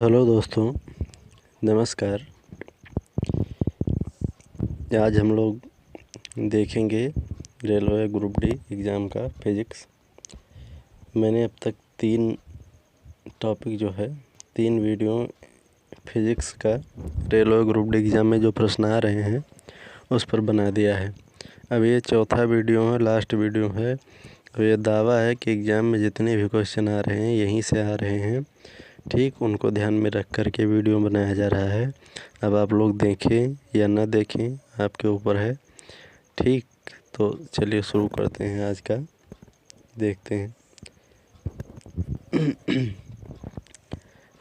Hello दोस्तों, नमस्कार। आज हम लोग देखेंगे रेलवे ग्रुप डी एग्ज़ाम का फिज़िक्स। मैंने अब तक 3 टॉपिक जो है 3 वीडियो फिज़िक्स का रेलवे ग्रुप डी एग्ज़ाम में जो प्रश्न आ रहे हैं उस पर बना दिया है। अब ये चौथा वीडियो है, लास्ट वीडियो है। तो ये दावा है कि एग्ज़ाम में जितने भी क्वेश्चन आ रहे हैं यहीं से आ रहे हैं। ठीक, उनको ध्यान में रख कर के वीडियो बनाया जा रहा है। अब आप लोग देखें या ना देखें, आपके ऊपर है। ठीक, तो चलिए शुरू करते हैं आज का, देखते हैं।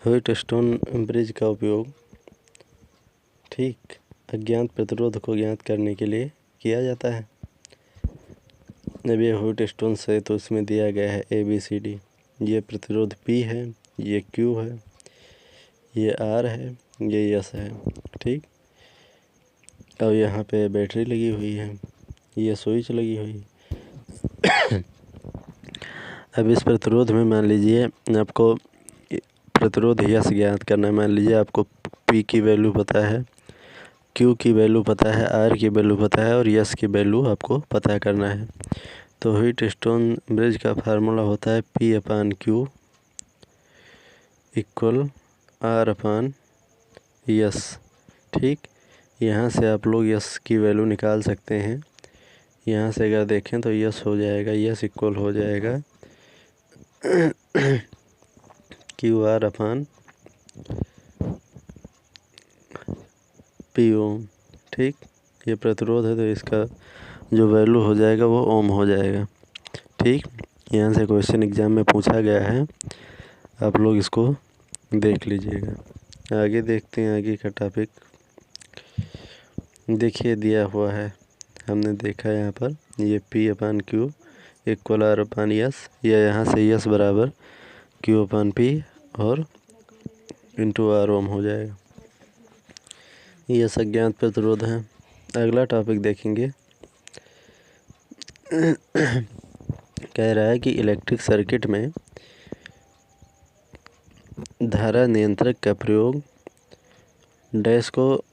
व्हीटस्टोन ब्रिज का उपयोग ठीक अज्ञात प्रतिरोध को ज्ञात करने के लिए किया जाता है। अब ये व्हीटस्टोन से तो इसमें दिया गया है ABCD। ये प्रतिरोध P है, ये Q है, ये R है, ये S है। ठीक, अब यहाँ पे बैटरी लगी हुई है, ये स्विच लगी हुई। अब इस प्रतिरोध में मान लीजिए आपको प्रतिरोध यस ज्ञात करना है। मान लीजिए आपको P की वैल्यू पता है, Q की वैल्यू पता है, R की वैल्यू पता है और यस की वैल्यू आपको पता करना है। तो व्हीटस्टोन ब्रिज का फार्मूला होता है P/Q इक्वल R/S। ठीक, यहाँ से आप लोग यस की वैल्यू निकाल सकते हैं। यहाँ से अगर देखें तो यस हो जाएगा, यस इक्वल हो जाएगा QR/P ओम। ठीक, ये प्रतिरोध है तो इसका जो वैल्यू हो जाएगा वो ओम हो जाएगा। ठीक, यहाँ से क्वेश्चन एग्जाम में पूछा गया है, आप लोग इसको देख लीजिएगा। आगे देखते हैं आगे का टॉपिक। देखिए दिया हुआ है, हमने देखा यहाँ पर ये P/Q इक्वल R/S, या यहाँ से यस बराबर Q/P और इंटू R ओम हो जाएगा। ये अज्ञात प्रतिरोध है। अगला टॉपिक देखेंगे। कह रहा है कि इलेक्ट्रिक सर्किट में धारा नियंत्रक का प्रयोग डैश को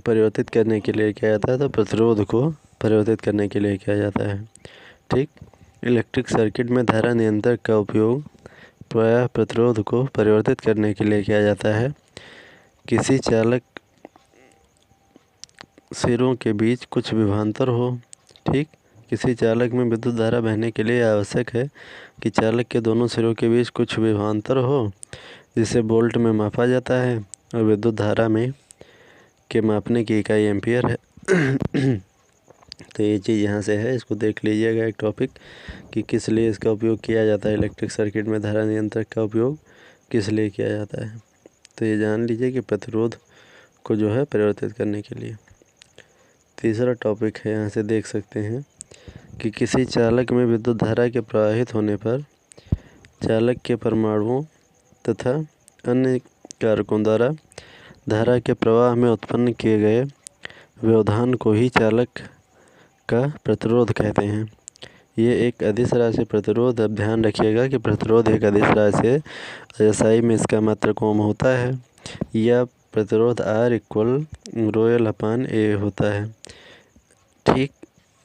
परिवर्तित करने के लिए किया जाता है, तो प्रतिरोध को परिवर्तित करने के लिए किया जाता है। ठीक, इलेक्ट्रिक सर्किट में धारा नियंत्रक का उपयोग प्रायः प्रतिरोध को परिवर्तित करने के लिए किया जाता है। किसी चालक सिरों के बीच कुछ विभवांतर हो। ठीक, किसी चालक में विद्युत धारा बहने के लिए आवश्यक है कि चालक के दोनों सिरों के बीच कुछ विभवांतर हो, जिसे वोल्ट में मापा जाता है और विद्युत धारा में के मापने की इकाई एम्पियर है। तो ये चीज़ यहाँ से है, इसको देख लीजिएगा एक टॉपिक कि किस लिए इसका उपयोग किया जाता है। इलेक्ट्रिक सर्किट में धारा नियंत्रक का उपयोग किस लिए किया जाता है, तो ये जान लीजिए कि प्रतिरोध को जो है परिवर्तित करने के लिए। तीसरा टॉपिक है, यहाँ से देख सकते हैं कि किसी चालक में विद्युत धारा के प्रवाहित होने पर चालक के परमाणुओं तथा अन्य कारकों द्वारा धारा के प्रवाह में उत्पन्न किए गए व्यवधान को ही चालक का प्रतिरोध कहते हैं। ये एक अदिश राशि प्रतिरोध। अब ध्यान रखिएगा कि प्रतिरोध एक अदिश राशि है, SI में इसका मात्रक ओम होता है। यह प्रतिरोध R इक्वल ρL/A होता है। ठीक,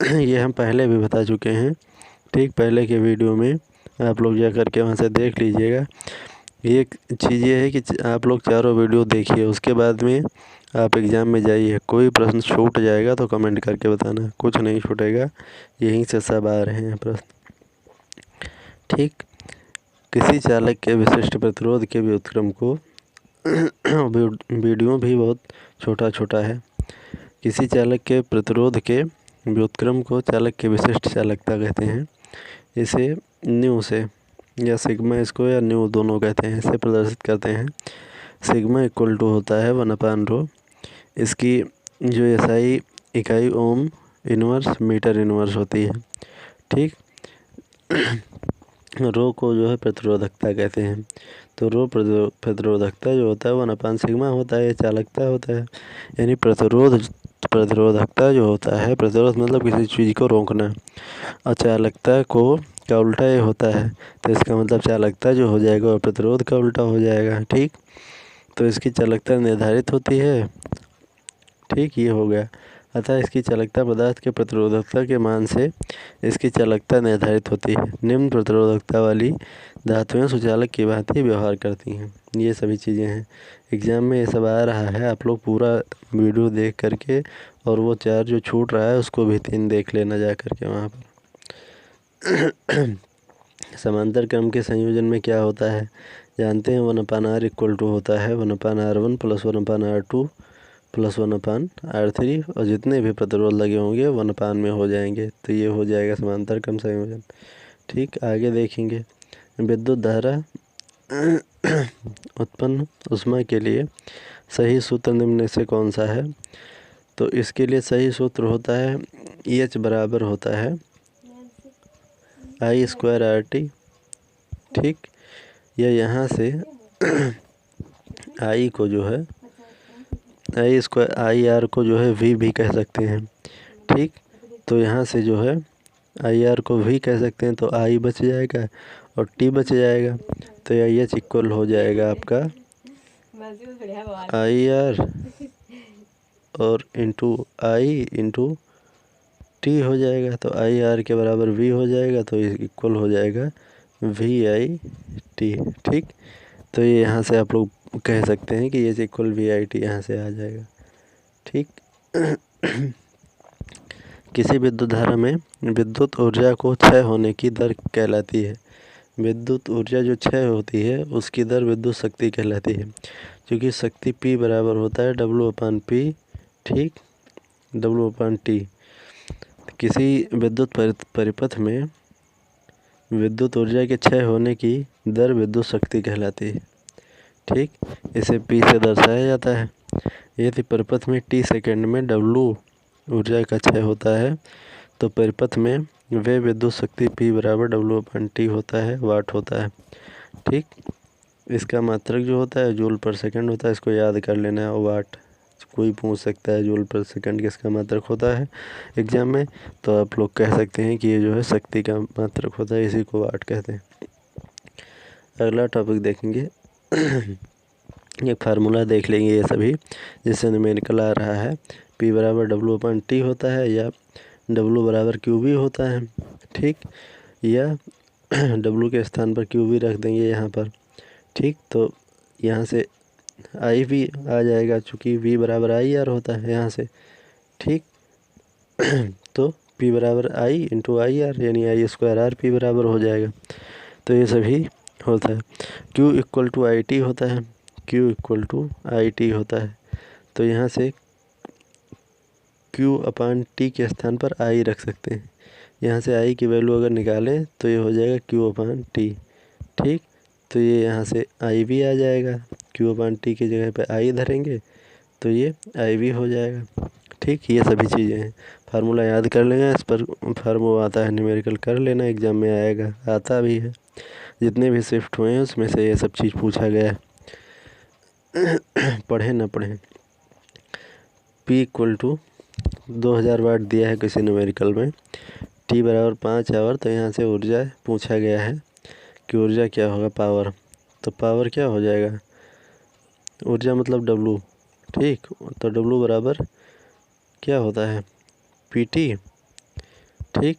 ये हम पहले भी बता चुके हैं। ठीक, पहले के वीडियो में आप लोग जा कर के वहाँ से देख लीजिएगा। एक चीज़ ये है कि आप लोग चारों वीडियो देखिए, उसके बाद में आप एग्ज़ाम में जाइए। कोई प्रश्न छूट जाएगा तो कमेंट करके बताना, कुछ नहीं छूटेगा, यहीं से सब आ रहे हैं प्रश्न। ठीक, किसी चालक के विशिष्ट प्रतिरोध के व्युत्क्रम को वीडियो भी बहुत छोटा छोटा है। किसी चालक के प्रतिरोध के व्युत्क्रम को चालक की विशिष्ट चालकता कहते हैं। इसे न्यू से या सिग्मा इसको या न्यू दोनों कहते हैं, इसे प्रदर्शित करते हैं। सिग्मा इक्वल टू होता है 1/ρ। इसकी जो SI इकाई ओम इनवर्स मीटर इनवर्स होती है। ठीक, रो को जो है प्रतिरोधकता कहते हैं। तो रो प्रतिरोधकता जो होता है 1/σ होता है, ये चालकता होता है। यानी प्रतिरोधकता जो होता है, प्रतिरोध मतलब किसी चीज़ को रोकना, और चालकता को का उल्टा ये होता है, तो इसका मतलब चालकता जो हो जाएगा और प्रतिरोध का उल्टा हो जाएगा। ठीक, तो इसकी चालकता निर्धारित होती है। ठीक, ये हो गया। अतः इसकी चालकता पदार्थ के प्रतिरोधकता के मान से इसकी चालकता निर्धारित होती है। निम्न प्रतिरोधकता वाली धातुएं सुचालक की भांति व्यवहार करती हैं। ये सभी चीज़ें हैं, एग्ज़ाम में ये सब आ रहा है। आप लोग पूरा वीडियो देख करके और वो 4 जो छूट रहा है उसको भी 3 देख लेना जा करके वहाँ पर। समांतर क्रम के संयोजन में क्या होता है जानते हैं। 1/r इक्वल टू होता है 1/r1 plus 1/r2 plus 1/r3 और जितने भी प्रतिरोध लगे होंगे 1/n में हो जाएंगे। तो ये हो जाएगा समांतर क्रम संयोजन। ठीक, आगे देखेंगे। विद्युत धारा उत्पन्न ऊष्मा के लिए सही सूत्र निम्न में से कौन सा है। तो इसके लिए सही सूत्र होता है EH बराबर होता है I²RT। ठीक, या यहाँ से I को जो है IR को जो है V भी कह सकते हैं। ठीक, तो यहाँ से जो है IR को V कह सकते हैं, तो I बच जाएगा और T बच जाएगा। तो IH इक्वल हो जाएगा आपका IR और इंटू I इंटू T हो जाएगा। तो IR के बराबर V हो जाएगा, तो इक्वल हो जाएगा VIT। ठीक, तो ये यहाँ से आप लोग कह सकते हैं कि ये इक्वल VIT यहाँ से आ जाएगा। ठीक। किसी विद्युत धारा में विद्युत ऊर्जा को क्षय होने की दर कहलाती है। विद्युत ऊर्जा जो क्षय होती है उसकी दर विद्युत शक्ति कहलाती है, क्योंकि शक्ति P बराबर होता है W/P। ठीक, W/T। किसी विद्युत परिपथ में विद्युत ऊर्जा के क्षय होने की दर विद्युत शक्ति कहलाती है। ठीक, इसे P से दर्शाया जाता है। यदि परिपथ में T सेकेंड में W ऊर्जा का क्षय होता है तो परिपथ में वे विद्युत शक्ति P बराबर W/T होता है, वाट होता है। ठीक, इसका मात्रक जो होता है जूल पर सेकंड होता है, इसको याद कर लेना है। वाट कोई पूछ सकता है जूल पर सेकंड किसका मात्रक होता है एग्जाम में, तो आप लोग कह सकते हैं कि ये जो है शक्ति का मात्रक होता है, इसी को वाट कहते हैं। अगला टॉपिक देखेंगे। एक फार्मूला देख लेंगे ये सभी, जिससे न्यूमेरिकल आ रहा है। P बराबर W/T होता है या W बराबर QV होता है। ठीक, या W के स्थान पर QV रख देंगे यहाँ पर। ठीक, तो यहाँ से I भी आ जाएगा, चूँकि V बराबर IR होता है यहाँ से। ठीक, तो P बराबर I इंटू IR यानी I²R P बराबर हो जाएगा। तो ये सभी होता है। Q इक्वल टू IT होता है, Q इक्वल टू IT होता है। तो यहाँ से Q/T के स्थान पर I रख सकते हैं। यहाँ से I की वैल्यू अगर निकालें तो ये हो जाएगा Q/T। ठीक, तो ये यहाँ से I भी आ जाएगा। Q/T की जगह पे I धरेंगे तो ये I भी हो जाएगा। ठीक, ये सभी चीज़ें हैं। फार्मूला याद कर लेना, इस पर फार्मूला आता है न्यूमेरिकल कर लेना, एग्जाम में आएगा, आता भी है। जितने भी शिफ्ट हुए हैं उसमें से ये सब चीज़ पूछा गया है। पढ़ें ना पढ़ें। P इक्वल टू 2000 वाट दिया है किसी न्यूमेरिकल में, T बराबर 5 आवर। तो यहाँ से ऊर्जा पूछा गया है कि ऊर्जा क्या होगा, पावर। तो पावर क्या हो जाएगा, ऊर्जा मतलब W। ठीक, तो W बराबर क्या होता है PT। ठीक,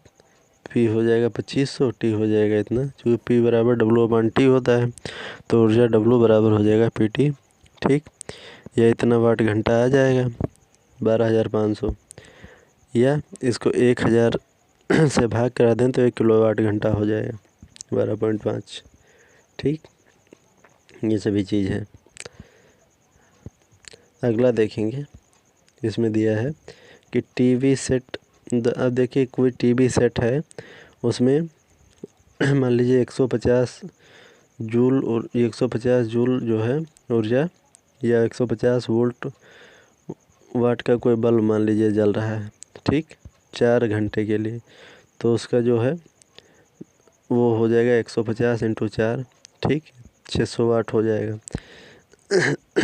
P हो जाएगा 2500, T हो जाएगा इतना, क्योंकि P बराबर W/T होता है। तो ऊर्जा W बराबर हो जाएगा PT। ठीक, यह इतना वाट घंटा आ जाएगा 12500, या इसको 1000 से भाग करा दें तो 1 किलोवाट घंटा हो जाएगा 12.5। ठीक, ये सभी चीज़ है। अगला देखेंगे, इसमें दिया है कि टीवी सेट। अब देखिए कोई टीवी सेट है, उसमें मान लीजिए 150 जूल और 150 जूल जो है ऊर्जा, या 150 वोल्ट वाट का कोई बल्ब मान लीजिए जल रहा है। ठीक, 4 घंटे के लिए। तो उसका जो है वो हो जाएगा 150 इंटू 4। ठीक, 600 वाट हो जाएगा।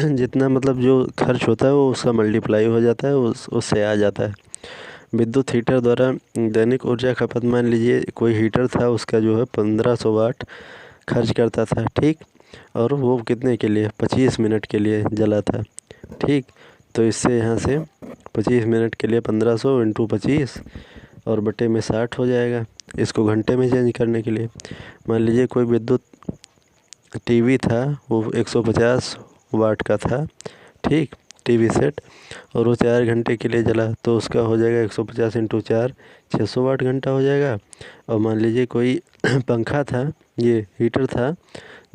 जितना मतलब जो खर्च होता है वो उसका मल्टीप्लाई हो जाता है, उससे आ जाता है। विद्युत हीटर द्वारा दैनिक ऊर्जा खपत, मान लीजिए कोई हीटर था, उसका जो है 1500 वाट खर्च करता था। ठीक, और वो कितने के लिए, 25 मिनट के लिए जला था। ठीक, तो इससे यहाँ से 25 मिनट के लिए 1500 इंटू 25 और बटे में 60 हो जाएगा। इसको घंटे में चेंज करने के लिए मान लीजिए कोई विद्युत टीवी था, वो 150 वाट का था। ठीक, टीवी सेट, और वो 4 घंटे के लिए जला, तो उसका हो जाएगा 150 इंटू 4, 600 वाट घंटा हो जाएगा। और मान लीजिए कोई पंखा था, ये हीटर था,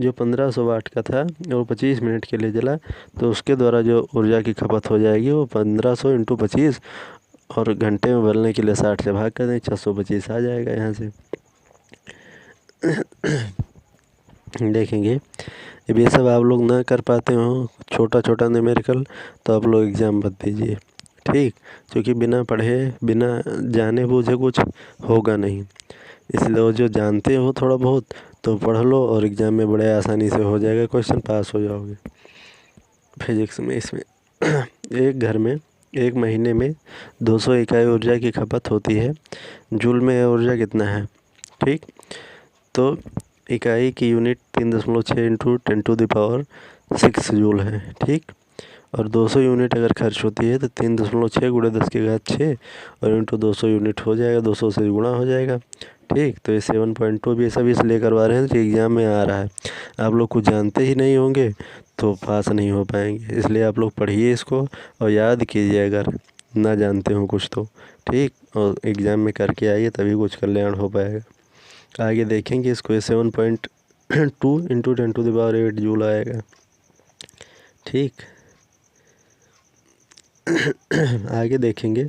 जो 1500 वाट का था और वो 25 मिनट के लिए जला, तो उसके द्वारा जो ऊर्जा की खपत हो जाएगी वो 1500 इंटू 25 और घंटे में बदलने के लिए 60 से भाग कर दें, 625 आ जाएगा यहाँ से। देखेंगे अब ये सब आप लोग ना कर पाते हो छोटा छोटा न्यूमेरिकल, तो आप लोग एग्ज़ाम मत दीजिए। ठीक, क्योंकि बिना पढ़े बिना जाने बूझे कुछ होगा नहीं, इसलिए वो जो जानते हो थोड़ा बहुत तो पढ़ लो और एग्ज़ाम में बड़े आसानी से हो जाएगा, क्वेश्चन पास हो जाओगे। फिजिक्स में इसमें एक घर में एक महीने में 200 इकाई ऊर्जा की खपत होती है, जूल में ऊर्जा कितना है। ठीक, तो इकाई की यूनिट 3.6 इंटू 10⁻6 जूल है। ठीक, और 200 यूनिट अगर खर्च होती है तो 3.6 गुणे 10⁶ और इंटू 200 यूनिट हो जाएगा, 200 से गुणा हो जाएगा। ठीक, तो ये 7.2 भी सब इसलिए करवा रहे हैं कि एग्ज़ाम में आ रहा है। आप लोग कुछ जानते ही नहीं होंगे तो पास नहीं हो पाएंगे, इसलिए आप लोग पढ़िए इसको और याद कीजिए अगर ना जानते हो कुछ तो। ठीक, और एग्ज़ाम में करके आइए तभी कुछ कल्याण हो पाएगा। आगे देखेंगे इसको, 7.2 इंटू 10⁸ जूल आएगा। ठीक, आगे देखेंगे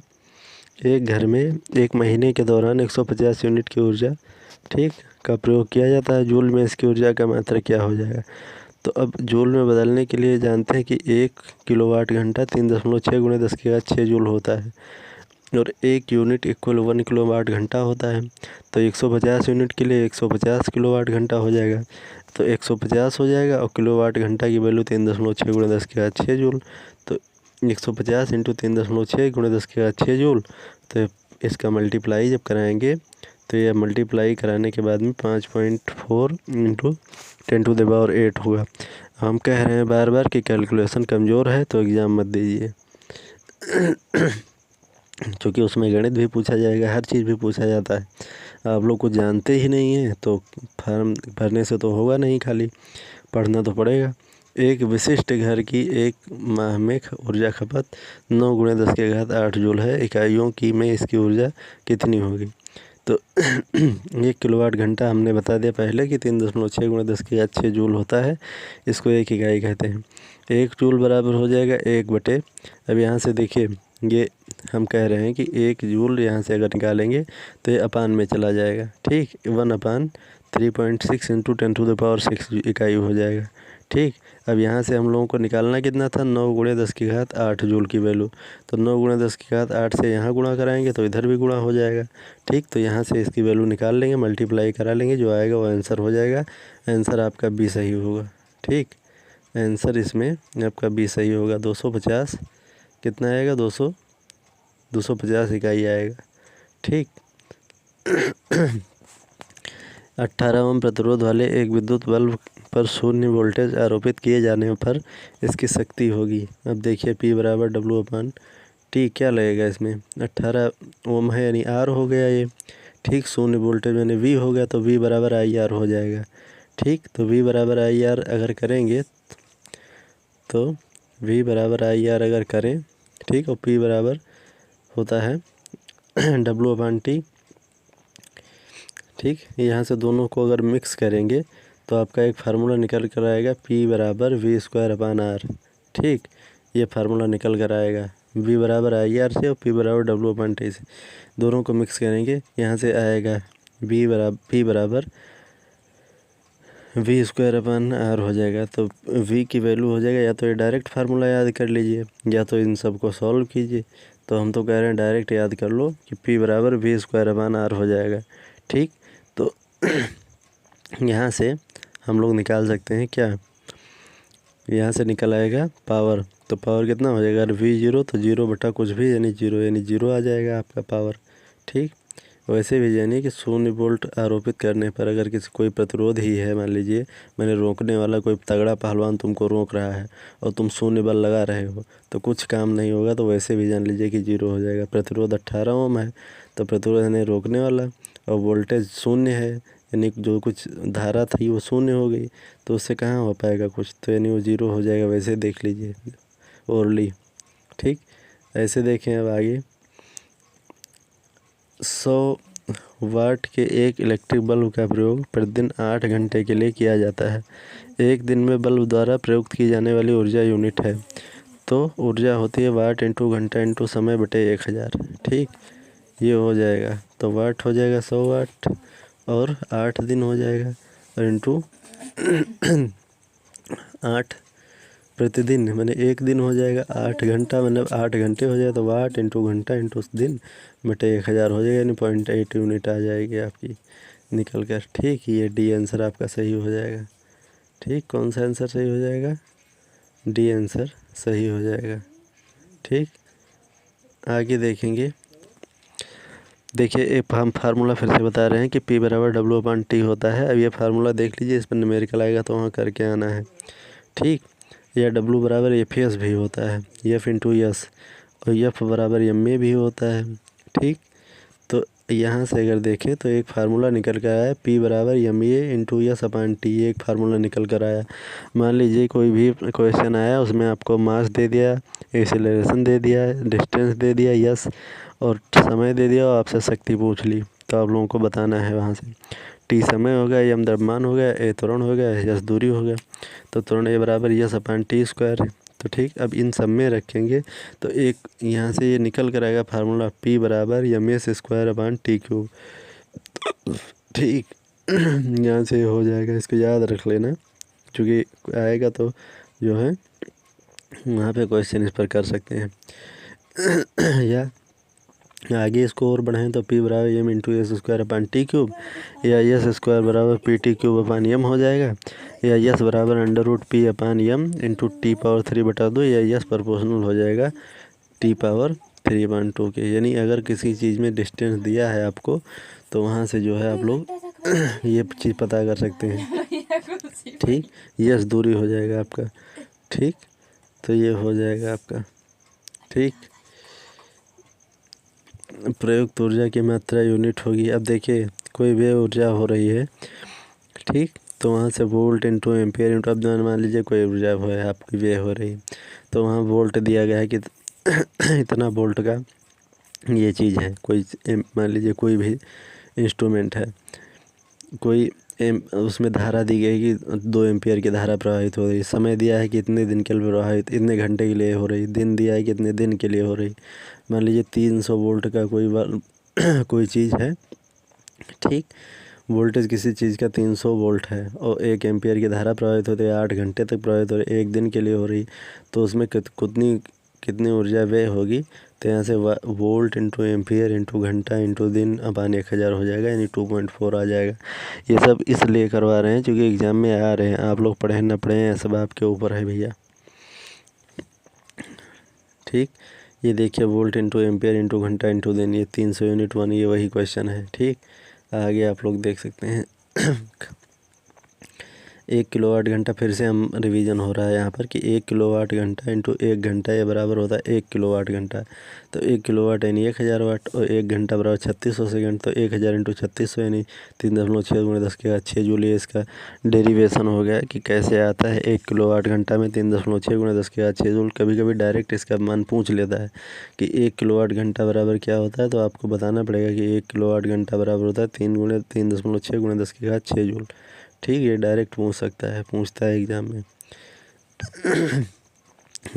एक घर में एक महीने के दौरान 150 यूनिट की ऊर्जा ठीक का प्रयोग किया जाता है, जूल में इसकी ऊर्जा का मात्रा क्या हो जाएगा। तो अब जूल में बदलने के लिए जानते हैं कि 1 किलोवाट घंटा 3.6 गुणे 10⁶ जूल होता है और 1 यूनिट इक्वल 1 किलोवाट घंटा होता है। तो 150 यूनिट के लिए 150 किलोवाट घंटा हो जाएगा, तो 150 हो जाएगा और किलोवाट घंटा की वैल्यू 3.6 गुणे 10⁶ जूल। तो 150 इंटू 3.6 गुणे 10⁶ जूल, तो इसका मल्टीप्लाई जब कराएंगे तो ये मल्टीप्लाई कराने के बाद में 5.4 इंटू 10⁸ होगा। हम कह रहे हैं बार बार कि कैलकुलेशन कमज़ोर है तो एग्ज़ाम मत दीजिए, क्योंकि उसमें गणित भी पूछा जाएगा, हर चीज़ भी पूछा जाता है। आप लोग कुछ जानते ही नहीं हैं तो फॉर्म भरने से तो होगा नहीं, खाली पढ़ना तो पड़ेगा। एक विशिष्ट घर की एक माह में ऊर्जा खपत 9 गुणे 10⁸ जूल है, इकाइयों की में इसकी ऊर्जा कितनी होगी। तो 1 किलोवाट घंटा हमने बता दिया पहले कि 3.6 गुणे 10⁶ जूल होता है, इसको एक इकाई कहते हैं। 1 जूल बराबर हो जाएगा 1 बटे, अब यहाँ से देखिए ये हम कह रहे हैं कि 1 जूल यहाँ से अगर निकालेंगे तो ये अपान में चला जाएगा। ठीक, 1/3.6 इंटू 10⁶ इकाई हो जाएगा। ठीक, अब यहाँ से हम लोगों को निकालना कितना था, 9 गुणे 10⁸ जूल की वैल्यू। तो 9 गुणे 10⁸ से यहाँ गुणा कराएंगे तो इधर भी गुणा हो जाएगा। ठीक, तो यहाँ से इसकी वैल्यू निकाल लेंगे, मल्टीप्लाई करा लेंगे, जो आएगा वो आंसर हो जाएगा। आंसर आपका बी सही होगा। ठीक, आंसर इसमें आपका बी सही होगा। 250 कितना आएगा, 250 इकाई आएगा। ठीक, 18 ओम प्रतिरोध वाले एक विद्युत बल्ब पर 0 वोल्टेज आरोपित किए जाने पर इसकी शक्ति होगी। अब देखिए P बराबर W/T क्या लगेगा इसमें, 18 ओम है यानी R हो गया ये। ठीक, 0 वोल्टेज यानी V हो गया, तो V बराबर IR हो जाएगा। ठीक, तो V बराबर IR अगर करेंगे तो V बराबर IR अगर करें, ठीक, और P बराबर होता है W/T। ठीक, यहाँ से दोनों को अगर मिक्स करेंगे तो आपका एक फार्मूला निकल कर आएगा, P बराबर V²/R। ठीक, ये फार्मूला निकल कर आएगा V बराबर IR से और P बराबर W/T से, दोनों को मिक्स करेंगे, यहाँ से आएगा P बराबर V²/R हो जाएगा। तो V की वैल्यू हो जाएगा, या तो ये डायरेक्ट फार्मूला याद कर लीजिए या तो इन सब को सॉल्व कीजिए। तो हम तो कह रहे हैं डायरेक्ट याद कर लो कि P बराबर V²/R हो जाएगा। ठीक, तो यहाँ से हम लोग निकाल सकते हैं क्या, यहाँ से निकल आएगा पावर, तो पावर कितना हो जाएगा, अगर V 0 तो 0 बटा कुछ भी यानी 0 आ जाएगा आपका पावर। ठीक, वैसे भी यानी कि शून्य वोल्ट आरोपित करने पर अगर किसी कोई प्रतिरोध ही है, मान लीजिए मैंने रोकने वाला कोई तगड़ा पहलवान तुमको रोक रहा है और तुम शून्य बल लगा रहे हो तो कुछ काम नहीं होगा, तो वैसे भी जान लीजिए कि 0 हो जाएगा। प्रतिरोध 18 ओम है तो प्रतिरोध यानी रोकने वाला, और वोल्टेज शून्य है यानी जो कुछ धारा थी वो शून्य हो गई, तो उससे कहाँ हो पाएगा कुछ, तो यानी वो 0 हो जाएगा। वैसे देख लीजिए ओरली। ठीक, ऐसे देखें अब आगे। 100 वाट के एक इलेक्ट्रिक बल्ब का प्रयोग प्रतिदिन 8 घंटे के लिए किया जाता है। एक दिन में बल्ब द्वारा प्रयुक्त की जाने वाली ऊर्जा यूनिट है, तो ऊर्जा होती है वाट इंटू घंटा इंटू समय बटे 1000। ठीक, ये हो जाएगा, तो वाट हो जाएगा 100 वाट और 8 दिन हो जाएगा और इंटू 8 प्रतिदिन मैंने एक दिन हो जाएगा, 8 घंटा मतलब 8 घंटे हो जाएगा, तो वाट इंटू घंटा इंटू दिन बटे 1000 हो जाएगा, यानी 0.8 यूनिट आ जाएगी आपकी निकल कर। ठीक, ये डी आंसर आपका सही हो जाएगा। ठीक, कौन सा आंसर सही हो जाएगा? डी आंसर सही हो जाएगा। ठीक, आगे देखेंगे। देखिए एक हम फार्मूला फिर से बता रहे हैं कि P बराबर W/T होता है। अब ये फार्मूला देख लीजिए, इस पर न्यूमेरिकल आएगा तो वहाँ करके आना है। ठीक, यह W बराबर Fs भी होता है, F इंटू एस, और F बराबर ma भी होता है। ठीक, तो यहाँ से अगर देखें तो एक फार्मूला निकल कर आया P बराबर ma इंटू S/T, ये एक फार्मूला निकल कर आया। मान लीजिए कोई भी क्वेश्चन आया, उसमें आपको मास दे दिया, एक्सेलरेशन दे दिया, डिस्टेंस दे दिया यस, और समय दे दिया और आपसे शक्ति पूछ ली, तो आप लोगों को बताना है वहाँ से। टी समय हो गया, m द्रव्यमान हो गया, a त्वरण हो गया, यस दूरी हो गया, तो त्वरण a बराबर S/T स्क्वायर है। तो ठीक, अब इन सब में रखेंगे तो एक यहाँ से ये निकल कर आएगा फार्मूला P बराबर ma स्क्वायर/T³। ठीक, यहाँ से हो जाएगा, इसको याद रख लेना, क्योंकि आएगा तो जो है वहाँ पे क्वेश्चन इस पर कर सकते हैं। या आगे इसको और बढ़ाएं तो P बराबर m इंटू एस स्क्वायर/T³, या एस स्क्वायर बराबर PT³ हो जाएगा, या यस बराबर √P/m इंटू T⁻3/2, या यस प्रोपोर्शनल हो जाएगा T⁻3/2 के। यानी अगर किसी चीज़ में डिस्टेंस दिया है आपको तो वहाँ से जो है आप लोग ये चीज़ पता कर सकते हैं। ठीक, यस दूरी हो जाएगा आपका। ठीक, तो ये हो जाएगा आपका। ठीक, प्रयुक्त ऊर्जा की मात्रा यूनिट होगी। अब देखिए कोई भी ऊर्जा हो रही है, ठीक, तो वहाँ से वोल्ट इंटू एम्पियर इंटू, अब मान लीजिए कोई ऊर्जा है आपकी वे हो रही, तो वहाँ वोल्ट दिया गया है कि इतना वोल्ट का ये चीज़ है। कोई मान लीजिए कोई भी इंस्ट्रूमेंट है, कोई उसमें धारा दी गई कि 2 एम्पियर की धारा प्रवाहित हो रही, समय दिया है कि इतने दिन के लिए प्रवाहित, इतने घंटे के लिए हो रही, दिन दिया है कि इतने दिन के लिए हो रही। मान लीजिए 300 वोल्ट का कोई चीज़ है। ठीक, वोल्टेज किसी चीज़ का 300 वोल्ट है और 1 एम्पियर की धारा प्रवाहित होती है, 8 घंटे तक प्रवाहित हो रही, 1 दिन के लिए हो रही, तो उसमें कितनी ऊर्जा व्यय होगी, तो यहाँ से वोल्ट इंटू एम्पियर इंटू घंटा इंटू दिन अपान 1000 हो जाएगा, यानी 2.4 आ जाएगा। ये सब इसलिए करवा रहे हैं क्योंकि एग्ज़ाम में आ रहे हैं, आप लोग पढ़ें ना पढ़ें ये सब आपके ऊपर है भैया। ठीक, ये देखिए वोल्ट इंटू एम्पियर इंटू घंटा इंटू दिन, ये 300 यूनिट 1, ये वही क्वेश्चन है। ठीक, आगे आप लोग देख सकते हैं। 1 किलोवाट घंटा, फिर से हम रिवीजन हो रहा है यहाँ पर कि 1 किलोवाट घंटा इंटू 1 घंटा ये बराबर होता है 1 किलोवाट घंटा। तो 1 किलोवाट यानी 1000 वाट, और 1 घंटा बराबर 3600 सेकंड, तो 1000 इंटू 3600 यानी 3.6 × 10⁻6 जूल। ये इसका डेरिवेशन हो गया कि कैसे आता है 1 किलोवाट घंटा में 3.6 × 10⁻6 जूल। कभी कभी डायरेक्ट इसका मान पूछ लेता है कि 1 किलोवाट घंटा बराबर क्या होता है, तो आपको बताना पड़ेगा कि 1 किलोवाट घंटा बराबर होता है 3.6 × 10⁻6 जूल। ठीक, ये डायरेक्ट पूछता है एग्ज़ाम में।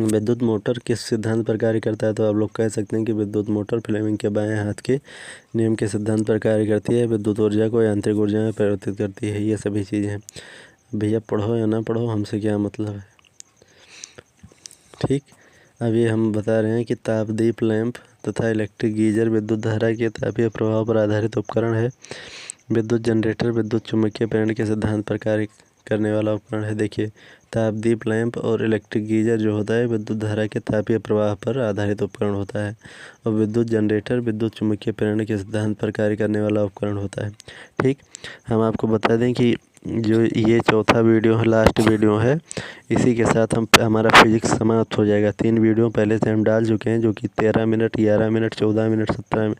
विद्युत मोटर किस सिद्धांत पर कार्य करता है, तो आप लोग कह सकते हैं कि विद्युत मोटर फ्लेमिंग के बाएं हाथ के नियम के सिद्धांत पर कार्य करती है, विद्युत ऊर्जा को यांत्रिक ऊर्जा में परिवर्तित करती है। ये सभी चीज़ें भैया पढ़ो या ना पढ़ो हमसे क्या मतलब है। ठीक, अभी हम बता रहे हैं कि तापदीप लैंप तथा इलेक्ट्रिक गीजर विद्युत धारा के तापीय प्रभाव पर आधारित उपकरण है। विद्युत जनरेटर विद्युत चुम्बकीय प्रेरण के सिद्धांत पर कार्य करने वाला उपकरण है। देखिए तापदीप लैंप और इलेक्ट्रिक गीजर जो होता है विद्युत धारा के तापीय प्रवाह पर आधारित उपकरण होता है। और विद्युत जनरेटर विद्युत चुम्बकीय प्रेरण के सिद्धांत पर कार्य करने वाला उपकरण होता है। ठीक, हम आपको बता दें कि जो ये चौथा वीडियो है, लास्ट वीडियो है, इसी के साथ हमारा फिजिक्स समाप्त हो जाएगा। 3 वीडियो पहले से हम डाल चुके हैं जो कि 13 मिनट, 11 मिनट, 14 मिनट, 17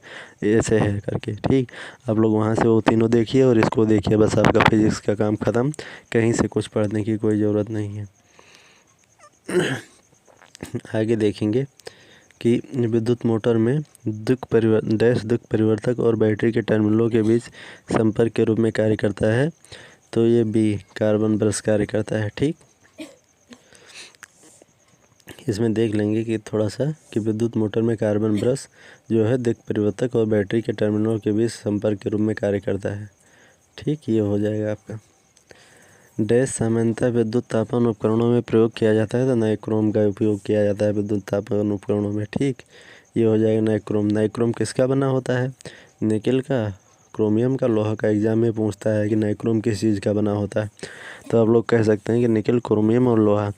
ऐसे है करके। ठीक, आप लोग वहाँ से वो तीनों देखिए और इसको देखिए, बस आपका फिजिक्स का काम ख़त्म। कहीं से कुछ पढ़ने की कोई ज़रूरत नहीं है। आगे देखेंगे कि विद्युत मोटर में द्विक परिवर्तक और बैटरी के टर्मिनलों के बीच संपर्क के रूप में कार्य करता है। तो ये बी कार्बन ब्रश कार्य करता है। ठीक, इसमें देख लेंगे कि थोड़ा सा कि विद्युत मोटर में कार्बन ब्रश जो है द्विक परिवर्तक और बैटरी के टर्मिनलों के बीच संपर्क के रूप में कार्य करता है। ठीक, ये हो जाएगा आपका। डैश सामान्यतः विद्युत तापन उपकरणों में प्रयोग किया जाता है, तो नाइक्रोम का उपयोग किया जाता है विद्युत तापन उपकरणों में। ठीक, ये हो जाएगा नाइक्रोम। नाइक्रोम किसका बना होता है? निकेल का, क्रोमियम का, लोहा का। एग्जाम में पूछता है कि नाइक्रोम किस चीज़ का बना होता है, तो आप लोग कह सकते हैं कि निकेल, क्रोमियम और लोहा।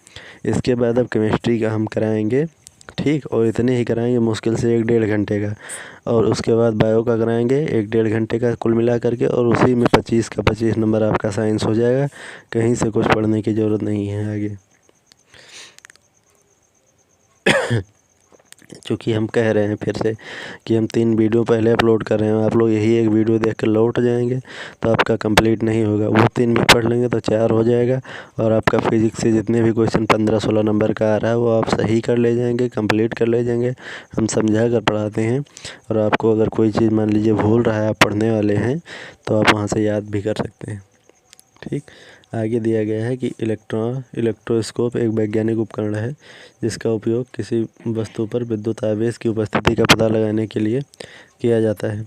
इसके बाद अब केमिस्ट्री का हम कराएंगे। ठीक, और इतने ही कराएंगे, मुश्किल से 1-1.5 घंटे का। और उसके बाद बायो का कराएंगे 1-1.5 घंटे का कुल मिला करके, और उसी में 25 का 25 नंबर आपका साइंस हो जाएगा। कहीं से कुछ पढ़ने की ज़रूरत नहीं है आगे। चूँकि हम कह रहे हैं फिर से कि हम 3 वीडियो पहले अपलोड कर रहे हैं, आप लोग यही एक वीडियो देख कर लौट जाएंगे तो आपका कंप्लीट नहीं होगा। वो 3 भी पढ़ लेंगे तो 4 हो जाएगा। और आपका फिजिक्स से जितने भी क्वेश्चन 15-16 नंबर का आ रहा है वो आप सही कर ले जाएंगे, कंप्लीट कर ले जाएंगे। हम समझा कर पढ़ाते हैं। और आपको अगर कोई चीज़ मान लीजिए भूल रहा है, आप पढ़ने वाले हैं, तो आप वहाँ से याद भी कर सकते हैं। ठीक, आगे दिया गया है कि इलेक्ट्रोस्कोप एक वैज्ञानिक उपकरण है जिसका उपयोग किसी वस्तु पर विद्युत आवेश की उपस्थिति का पता लगाने के लिए किया जाता है।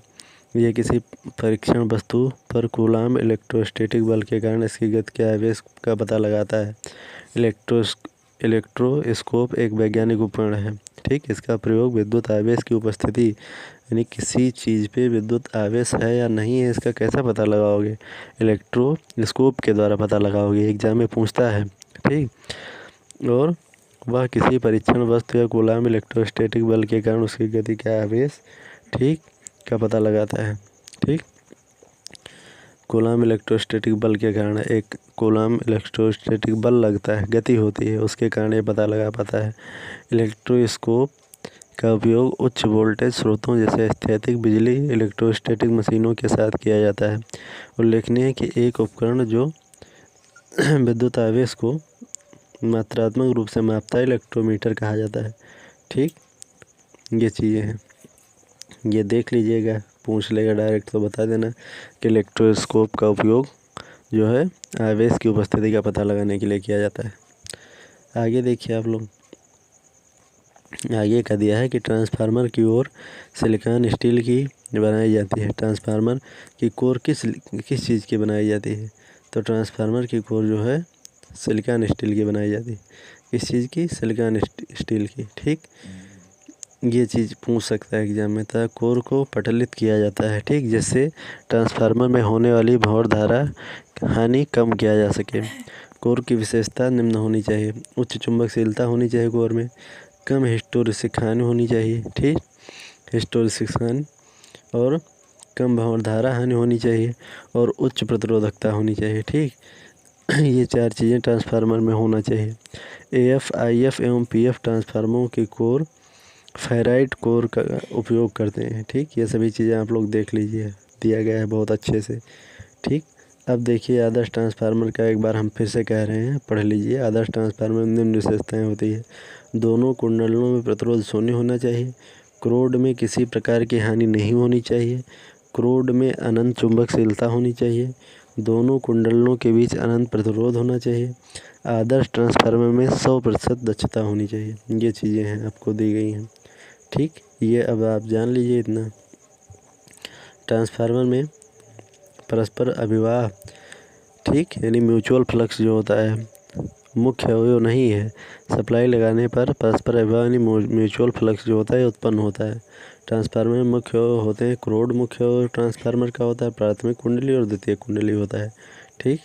यह किसी परीक्षण वस्तु पर कूलाम्ब इलेक्ट्रोस्टैटिक बल के कारण इसकी गति के आवेश का पता लगाता है। इलेक्ट्रोस्कोप एक वैज्ञानिक उपकरण है। ठीक, इसका प्रयोग विद्युत आवेश की उपस्थिति, यानी किसी चीज़ पे विद्युत आवेश है या नहीं है, इसका कैसा पता लगाओगे? इलेक्ट्रोस्कोप के द्वारा पता लगाओगे। एग्जाम में पूछता है। ठीक, और वह किसी परीक्षण वस्तु या कूलाम्ब इलेक्ट्रोस्टैटिक बल के कारण उसकी गति का आवेश, ठीक, का पता लगाता है। ठीक, कूलाम्ब इलेक्ट्रोस्टैटिक बल के कारण एक कूलाम्ब इलेक्ट्रोस्टैटिक बल लगता है, गति होती है, उसके कारण ये पता लगा पाता है। इलेक्ट्रोस्कोप का उपयोग उच्च वोल्टेज स्रोतों जैसे स्थैतिक बिजली इलेक्ट्रोस्टैटिक मशीनों के साथ किया जाता है। उल्लेखनीय है कि एक उपकरण जो विद्युत आवेश को मात्रात्मक रूप से मापता है इलेक्ट्रोमीटर कहा जाता है। ठीक, ये चीज़ें हैं, ये देख लीजिएगा, पूछ लेगा डायरेक्ट तो बता देना कि इलेक्ट्रोस्कोप का उपयोग जो है आवेश की उपस्थिति का पता लगाने के लिए किया जाता है। आगे देखिए आप लोग, आगे का दिया है कि ट्रांसफार्मर की ओर सिलिकॉन स्टील की बनाई जाती है। ट्रांसफार्मर की कोर किस चीज़ की बनाई जाती है? तो ट्रांसफार्मर की कोर जो है सिलिकॉन स्टील की बनाई जाती है। किस चीज़ की? सिलिकॉन स्टील की। ठीक, ये चीज़ पूछ सकता है एग्जाम में। तथा कोर को पटलित किया जाता है। ठीक, जिससे ट्रांसफार्मर में होने वाली भंवर धारा हानि कम किया जा सके। कोर की विशेषता निम्न होनी चाहिए: उच्च चुंबकशीलता होनी चाहिए कोर में, कम हिस्टैरिसीस हानि होनी चाहिए। ठीक, हिस्टैरिसीस हानि, और कम भंवर धारा हानि होनी चाहिए, और उच्च प्रतिरोधकता होनी चाहिए। ठीक, ये 4 चीज़ें ट्रांसफार्मर में होना चाहिए। AF, IF एवं PF ट्रांसफार्मरों की कोर फेराइट कोर का उपयोग करते हैं। ठीक, ये सभी चीज़ें आप लोग देख लीजिए, दिया गया है बहुत अच्छे से। ठीक, अब देखिए आदर्श ट्रांसफार्मर का एक बार हम फिर से कह रहे हैं, पढ़ लीजिए। आदर्श ट्रांसफार्मर में निम्न विशेषताएँ होती है: दोनों कुंडलों में प्रतिरोध शून्य होना चाहिए, क्रोड में किसी प्रकार की हानि नहीं होनी चाहिए, क्रोड में अनंत चुंबकशीलता होनी चाहिए, दोनों कुंडलों के बीच अनंत प्रतिरोध होना चाहिए, आदर्श ट्रांसफार्मर में 100% दक्षता होनी चाहिए। ये चीज़ें हैं आपको दी गई हैं। ठीक, ये अब आप जान लीजिए इतना। ट्रांसफार्मर में परस्पर अभिवाह, ठीक, यानी म्यूचुअल फ्लक्स जो होता है मुख्य अवयव नहीं है। सप्लाई लगाने पर परस्पर अभिवाह यानी म्यूचुअल फ्लक्स जो होता है उत्पन्न होता है। ट्रांसफार्मर में मुख्य अवयव होते हैं: क्रोड मुख्य अवयव ट्रांसफार्मर का होता है, प्राथमिक कुंडली और द्वितीयक कुंडली होता है। ठीक,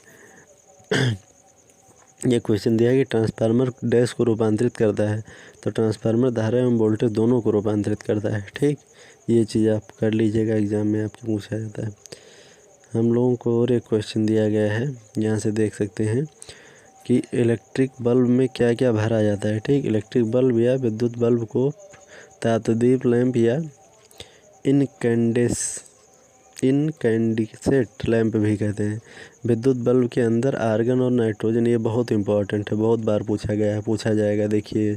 ये क्वेश्चन दिया है कि ट्रांसफार्मर डैश को रूपांतरित करता है, तो ट्रांसफार्मर धारा एवं वोल्टेज दोनों को रूपांतरित करता है। ठीक, ये चीज़ आप कर लीजिएगा, एग्ज़ाम में आपको पूछा जाता है। हम लोगों को और एक क्वेश्चन दिया गया है, यहाँ से देख सकते हैं कि इलेक्ट्रिक बल्ब में क्या क्या भरा जाता है। ठीक, इलेक्ट्रिक बल्ब या विद्युत बल्ब को तातदीप लैंप या इनकैंडिसेट लैंप भी कहते हैं। विद्युत बल्ब के अंदर आर्गन और नाइट्रोजन, ये बहुत इंपॉर्टेंट है, बहुत बार पूछा गया है, पूछा जाएगा। देखिए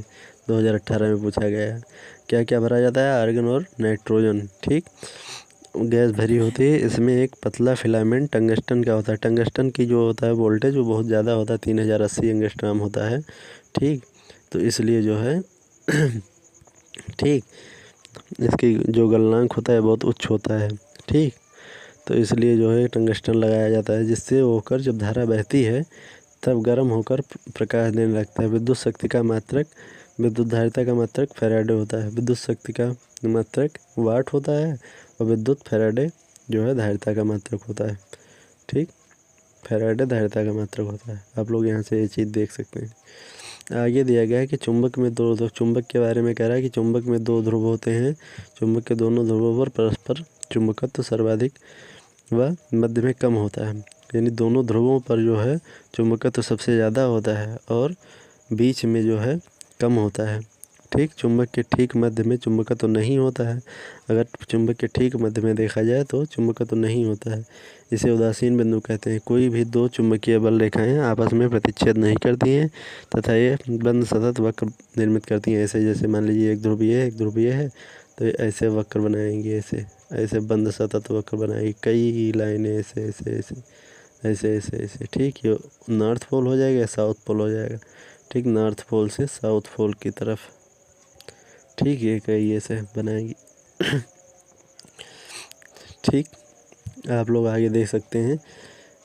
2018 में पूछा गया है। क्या क्या भरा जाता है? आर्गन और नाइट्रोजन। ठीक, गैस भरी होती है। इसमें एक पतला फिलामेंट टंगस्टन का होता है। टंगस्टन की जो होता है वोल्टेज वो बहुत ज़्यादा होता है, 3080 एंगस्ट्रॉम होता है। ठीक, तो इसलिए जो है ठीक, इसकी जो गलनांक होता है बहुत उच्च होता है। ठीक, तो इसलिए जो है टंगस्टन लगाया जाता है, जिससे होकर जब धारा बहती है तब गर्म होकर प्रकाश देने लगता है। विद्युत शक्ति का मात्रक, विद्युत धारिता का मात्रक फैराडे होता है। विद्युत शक्ति का मात्रक वाट होता है और विद्युत फैराडे जो है धारिता का मात्रक होता है। ठीक, फैराडे धारिता का मात्रक होता है। आप लोग यहाँ से ये चीज़ देख सकते हैं। आगे दिया गया है कि चुंबक में दो चुंबक के बारे में कह रहा है कि चुंबक में दो ध्रुव होते हैं। चुंबक के दोनों ध्रुवों पर परस्पर चुंबकत्व सर्वाधिक व मध्य में कम होता है। यानी दोनों ध्रुवों पर जो है चुंबकत्व सबसे ज़्यादा होता है और बीच में जो है कम होता है। ठीक, चुंबक के ठीक मध्य में चुंबकत्व नहीं होता है। अगर चुंबक के ठीक मध्य में देखा जाए तो चुंबकत्व नहीं होता है। इसे उदासीन बिंदु कहते हैं। कोई भी दो चुंबकीय बल रेखाएं आपस में प्रतिच्छेद नहीं करती हैं तथा ये बंद सतत वक्र निर्मित करती हैं। ऐसे जैसे मान लीजिए एक ध्रुवीय है, एक ध्रुवीय है, तो ऐसे वक्र बनाएंगे, ऐसे बंद सतत वक्र बनाएंगे, कई लाइनें ऐसे ऐसे ऐसे ऐसे ऐसे ऐसे। ठीक, ये नॉर्थ पोल हो जाएगा, साउथ पोल हो जाएगा। ठीक, नॉर्थ पोल से साउथ पोल की तरफ। ठीक, ये कई ऐसे बनाएंगे। ठीक, आप लोग आगे देख सकते हैं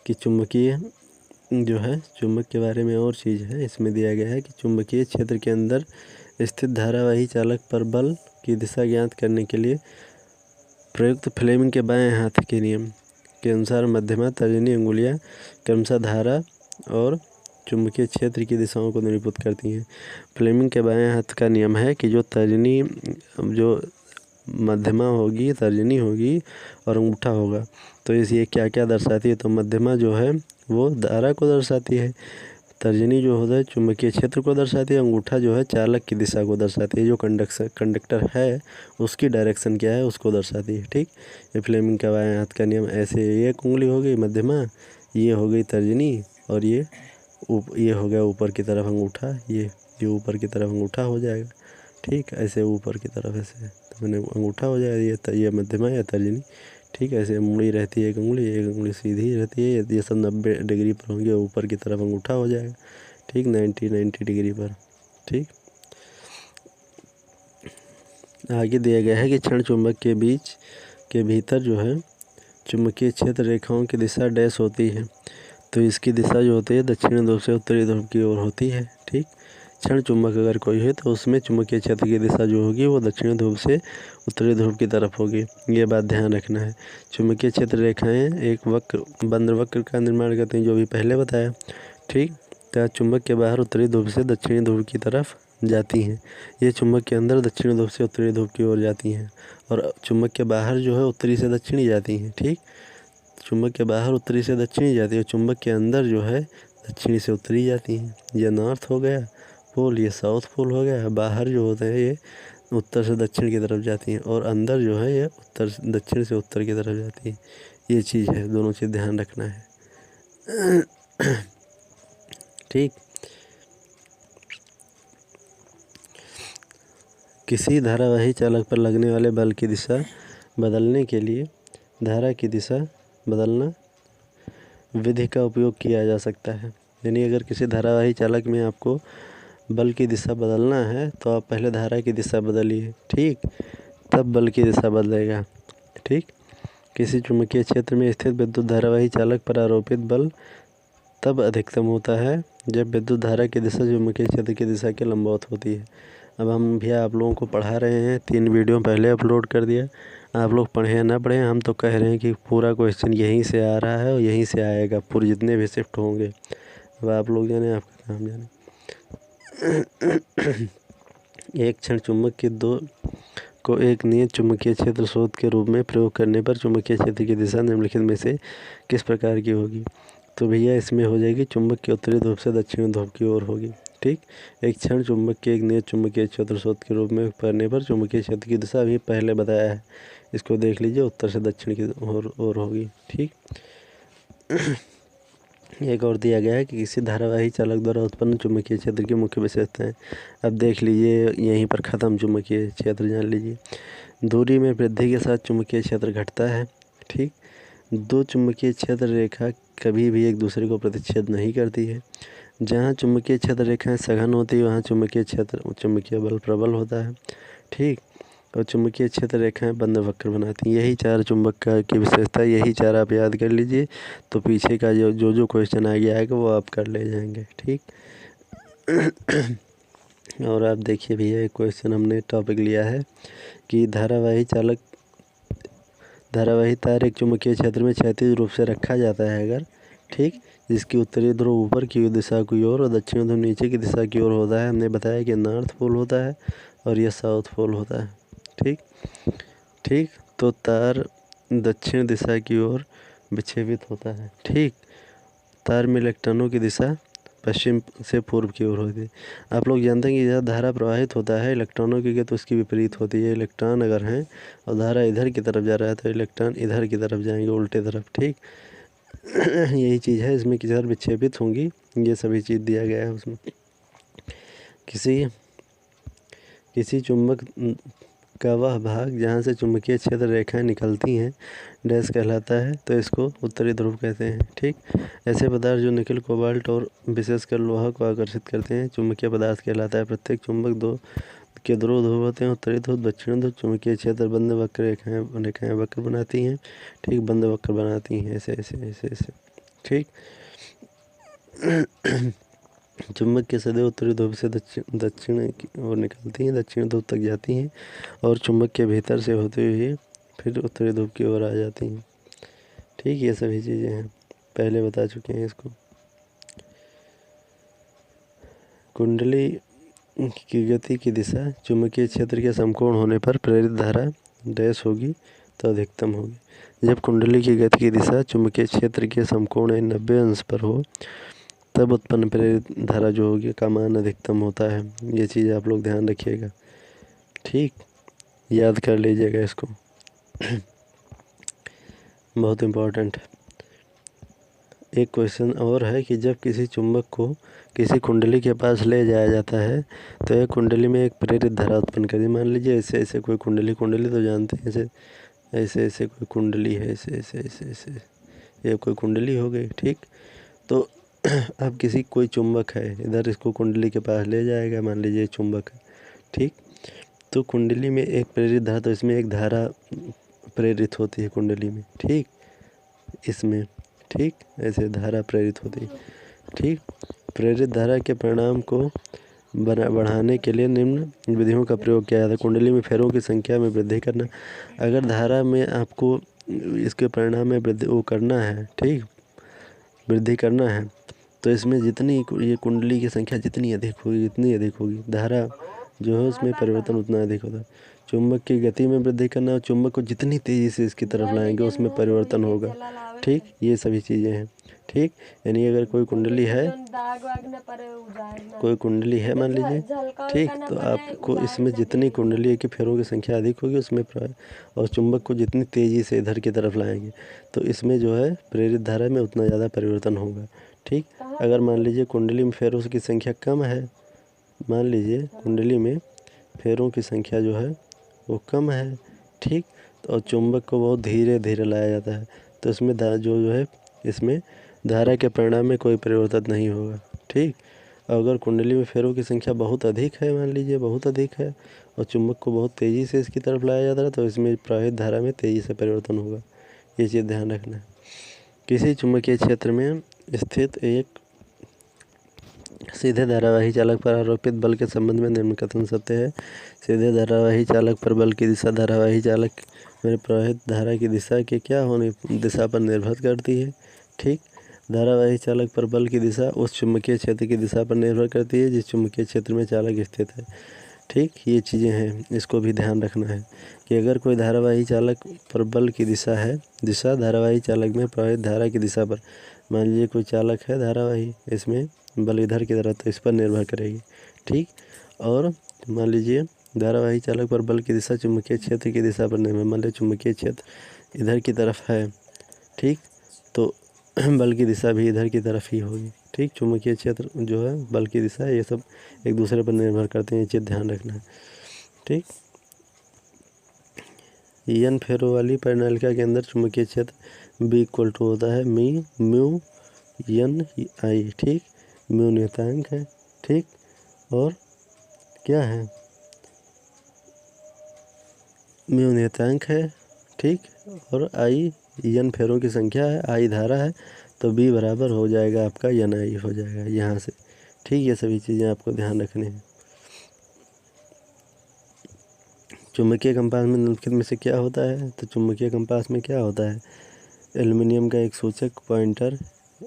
कि चुंबकीय जो है, चुंबक के बारे में और चीज़ है। इसमें दिया गया है कि चुंबकीय क्षेत्र के अंदर स्थित धारावाही चालक पर बल की दिशा ज्ञात करने के लिए प्रयुक्त फ्लेमिंग के बाएं हाथ के नियम के अनुसार मध्यमा तर्जनी अंगुलियां क्रमशः धारा और चुंबकीय क्षेत्र की दिशाओं को निरूपित करती हैं। फ्लेमिंग के बाएं हाथ का नियम है कि जो मध्यमा होगी, तर्जनी होगी और अंगूठा होगा, तो ये क्या क्या दर्शाती है? तो मध्यमा जो है वो धारा को दर्शाती है, तर्जनी जो होता है चुंबकीय क्षेत्र को दर्शाती है, अंगूठा जो है चालक की दिशा को दर्शाती है, जो कंडक्टर है उसकी डायरेक्शन क्या है उसको दर्शाती है। ठीक, ये फ्लेमिंग का बाएं हाथ का नियम। ऐसे एक उंगली हो गई मध्यमा, ये हो गई तर्जनी और ये हो गया ऊपर की तरफ अंगूठा, ये ऊपर की तरफ अंगूठा हो जाएगा। ठीक, ऐसे ऊपर की तरफ ऐसे तो मैंने अंगूठा हो जाएगा, ये मध्यमा या तर्जनी। ठीक, ऐसे मुड़ी रहती है, एक उंगली सीधी रहती है, ये सब 90 डिग्री पर होंगे, ऊपर की तरफ अंगूठा हो जाएगा। ठीक, 90 डिग्री पर। ठीक, आगे दिया गया है कि क्षण चुंबक के बीच के भीतर जो है चुंबकीय क्षेत्र रेखाओं की दिशा डैश होती है, तो इसकी दिशा जो होती है दक्षिणी ध्रुव से उत्तरी ध्रुव की ओर होती है। ठीक, क्षण चुंबक अगर कोई है तो उसमें चुंबकीय क्षेत्र की दिशा जो होगी वो दक्षिणी ध्रुव से उत्तरी ध्रुव की तरफ होगी। ये बात ध्यान रखना है। चुंबकीय क्षेत्र रेखाएं एक बंद वक्र का निर्माण करती हैं, जो भी पहले बताया। ठीक, तो चुंबक के बाहर उत्तरी ध्रुव से दक्षिणी ध्रुव की तरफ जाती हैं। ये चुंबक के अंदर दक्षिणी ध्रुव से उत्तरी ध्रुव की ओर जाती हैं और चुंबक के बाहर जो है उत्तरी से दक्षिणी जाती हैं। ठीक, चुंबक के बाहर उत्तरी से दक्षिणी जाती है, चुंबक के अंदर जो है दक्षिणी से उत्तरी जाती हैं। ये नॉर्थ हो गया पोल, ये साउथ पोल हो गया। बाहर जो होते हैं ये उत्तर से दक्षिण की तरफ जाती हैं और अंदर जो है ये दक्षिण से उत्तर की तरफ जाती है। ये चीज़ है, दोनों चीज़ ध्यान रखना है। ठीक, किसी धारावाही चालक पर लगने वाले बल की दिशा बदलने के लिए धारा की दिशा बदलना विधि का उपयोग किया जा सकता है। यानी अगर किसी धारावाही चालक में आपको बल की दिशा बदलना है तो आप पहले धारा की दिशा बदलिए। ठीक, तब बल की दिशा बदलेगा। ठीक, किसी चुंबकीय क्षेत्र में स्थित विद्युत धारावाही चालक पर आरोपित बल तब अधिकतम होता है जब विद्युत धारा की दिशा चुंबकीय क्षेत्र की दिशा के लंबवत होती है। अब हम भैया आप लोगों को पढ़ा रहे हैं, 3 वीडियो पहले अपलोड कर दिया। आप लोग पढ़ें या ना पढ़ें, हम तो कह रहे हैं कि पूरा क्वेश्चन यहीं से आ रहा है और यहीं से आएगा, पूरे जितने भी शिफ्ट होंगे। अब आप लोग जाने आप इसका हम जाने। एक क्षण चुंबक के दो को एक नियत चुंबकीय क्षेत्र स्रोत के रूप में प्रयोग करने पर चुंबकीय क्षेत्र की दिशा निम्नलिखित में से किस प्रकार की होगी। तो भैया इसमें हो जाएगी चुंबक की उत्तरी ध्रुव से दक्षिणी ध्रुव की ओर होगी। ठीक, एक क्षण चुंबक के एक नियत चुंबकीय क्षेत्र स्रोत के रूप में करने पर चुंबकीय क्षेत्र की दिशा अभी पहले बताया है, इसको देख लीजिए, उत्तर से दक्षिण की ओर होगी। ठीक, एक और दिया गया है कि किसी धारावाही चालक द्वारा उत्पन्न चुंबकीय क्षेत्र की मुख्य विशेषताएं। अब देख लीजिए, यहीं पर ख़त्म चुंबकीय क्षेत्र जान लीजिए। दूरी में वृद्धि के साथ चुंबकीय क्षेत्र घटता है। ठीक, दो चुंबकीय क्षेत्र रेखा कभी भी एक दूसरे को प्रतिच्छेद नहीं करती है। जहाँ चुंबकीय क्षेत्र रेखाएं सघन होती है वहाँ चुंबकीय बल प्रबल होता है। ठीक, और चुंबकीय क्षेत्र रेखाएं बंद वक्र बनाती हैं। यही चार चुंबक की विशेषता, यही चार आप याद कर लीजिए, तो पीछे का जो क्वेश्चन आगे आएगा वो आप कर ले जाएंगे। ठीक, और आप देखिए भैया, एक क्वेश्चन हमने टॉपिक लिया है कि धारावाही तार एक चुंबकीय क्षेत्र में क्षैतिज रूप से रखा जाता है अगर, ठीक, जिसकी उत्तरी ध्रुव ऊपर की दिशा की ओर और दक्षिणी ध्रुव नीचे की दिशा की ओर होता है। हमने बताया कि नॉर्थ पोल होता है और यह साउथ पोल होता है। ठीक, तो तार दक्षिण दिशा की ओर विक्षेपित होता है। ठीक, तार में इलेक्ट्रॉनों की दिशा पश्चिम से पूर्व की ओर होती है। आप लोग जानते हैं कि जहाँ धारा प्रवाहित होता है इलेक्ट्रॉनों की, तो उसकी विपरीत होती है। इलेक्ट्रॉन अगर हैं और धारा इधर की तरफ जा रहा है तो इलेक्ट्रॉन इधर की तरफ जाएंगे, उल्टे तरफ। ठीक, यही चीज़ है, इसमें किधर विक्षेपित होंगी, ये सभी चीज़ दिया गया है उसमें। किसी चुंबक का वह भाग जहाँ से चुंबकीय क्षेत्र रेखाएं निकलती हैं डैश कहलाता है, तो इसको उत्तरी ध्रुव कहते हैं। ठीक, ऐसे पदार्थ जो निकल, कोबाल्ट और विशेषकर लोहा को आकर्षित करते हैं चुंबकीय पदार्थ कहलाता है। प्रत्येक चुंबक दो ध्रुव होते हैं, उत्तरी ध्रुव दक्षिणी ध्रुव। चुंबकीय क्षेत्र बंद वक्र रेखाएं वक्र बनाती हैं। ठीक, बंद वक्र बनाती हैं ऐसे ऐसे ऐसे ऐसे। ठीक, चुंबक के सदैव उत्तरी ध्रुव से दक्षिण की ओर निकलती हैं, दक्षिण ध्रुव तक जाती हैं और चुंबक के भीतर से होते हुए फिर उत्तरी ध्रुव की ओर आ जाती हैं। ठीक, ये सभी चीज़ें हैं, पहले बता चुके हैं इसको। कुंडली की गति की दिशा चुंबकीय क्षेत्र के समकोण होने पर प्रेरित धारा डैश होगी तो अधिकतम होगी। जब कुंडली की गति की दिशा चुंबकीय क्षेत्र के समकोण 90 अंश पर हो तब उत्पन्न प्रेरित धारा जो होगी का मान अधिकतम होता है। ये चीज़ आप लोग ध्यान रखिएगा। ठीक, याद कर लीजिएगा इसको, बहुत इम्पोर्टेंट। एक क्वेश्चन और है कि जब किसी चुंबक को किसी कुंडली के पास ले जाया जाता है तो यह कुंडली में एक प्रेरित धारा उत्पन्न करती है। मान लीजिए ऐसे ऐसे कोई कुंडली तो जानते हैं, ऐसे ऐसे कोई कुंडली है, ऐसे ऐसे ऐसे ऐसे, ये कोई कुंडली हो गई। ठीक, तो अब कोई चुंबक है इधर, इसको कुंडली के पास ले जाएगा, मान लीजिए चुंबक है। ठीक, तो कुंडली में एक प्रेरित धारा, तो इसमें एक धारा प्रेरित होती है कुंडली में। ठीक, इसमें, ठीक, ऐसे धारा प्रेरित होती है। ठीक, प्रेरित धारा के परिणाम को बढ़ाने के लिए निम्न विधियों का प्रयोग किया जाता है। कुंडली में फेरों की संख्या में वृद्धि करना। अगर धारा में आपको इसके परिणाम में वृद्धि करना है, ठीक, वृद्धि करना है, तो इसमें जितनी ये कुंडली की संख्या जितनी अधिक होगी धारा जो है उसमें परिवर्तन उतना अधिक होता है। चुंबक की गति में वृद्धि करना, चुंबक को जितनी तेज़ी से इसकी तरफ लाएंगे उसमें परिवर्तन होगा। ठीक, ये सभी चीज़ें हैं। ठीक, यानी अगर कोई कुंडली है मान लीजिए, ठीक, तो आपको इसमें जितनी कुंडली की फेरों की संख्या अधिक होगी उसमें और चुंबक को जितनी तेज़ी से इधर की तरफ लाएंगे तो इसमें जो है प्रेरित धारा में उतना ज़्यादा परिवर्तन होगा। ठीक, अगर मान लीजिए कुंडली में फेरों की संख्या कम है, मान लीजिए कुंडली में फेरों की संख्या जो है वो कम है, ठीक, और चुंबक को बहुत धीरे धीरे लाया जाता है तो इसमें जो है इसमें धारा के परिणाम में कोई परिवर्तन नहीं होगा। ठीक, अगर कुंडली में फेरों की संख्या बहुत अधिक है, मान लीजिए बहुत अधिक है, और चुंबक को बहुत तेज़ी से इसकी तरफ लाया जाता है तो इसमें प्रवाहित धारा में तेज़ी से परिवर्तन होगा। ये चीज़ ध्यान रखना है। किसी चुंबकीय क्षेत्र में स्थित एक सीधे धारावाही चालक पर आरोपित बल के संबंध में निम्न कथन सत्य है। सीधे धारावाही चालक पर बल की दिशा धारावाही चालक में प्रवाहित धारा की दिशा के दिशा पर निर्भर करती है। ठीक, धारावाही चालक पर बल की दिशा उस चुंबकीय क्षेत्र की दिशा पर निर्भर करती है जिस चुंबकीय क्षेत्र में चालक स्थित है। ठीक, ये चीज़ें हैं, इसको भी ध्यान रखना है कि अगर कोई धारावाही चालक पर बल की दिशा है, दिशा धारावाही चालक में प्रवाहित धारा की दिशा पर, मान लीजिए कोई चालक है धारावाही, इसमें बल इधर की तरफ, तो इस पर निर्भर करेगी। ठीक, और मान लीजिए धारावाही चालक पर बल की दिशा चुंबकीय क्षेत्र की दिशा पर निर्भर, मान लीजिए चुंबकीय क्षेत्र इधर की तरफ है। ठीक, तो बल की दिशा भी इधर की तरफ ही होगी। ठीक, चुंबकीय क्षेत्र जो है, बल की दिशा, ये सब एक दूसरे पर निर्भर करते हैं, ये चीज़ ध्यान रखना है। ठीक, एन फेरो वाली परिनालिका के अंदर चुंबकीय क्षेत्र B = होता है म्यू एन आई। ठीक, म्यू नियतांक है। ठीक, और क्या है, म्यू नियतांक है। ठीक, और आई एन फेरों की संख्या है, आई धारा है, तो B बराबर हो जाएगा आपका NI हो जाएगा यहाँ से। ठीक, ये सभी चीज़ें आपको ध्यान रखनी है। चुंबकीय कंपास में निम्नलिखित में से क्या होता है, तो चुंबकीय कंपास में क्या होता है, एल्युमिनियम का एक सूचक पॉइंटर,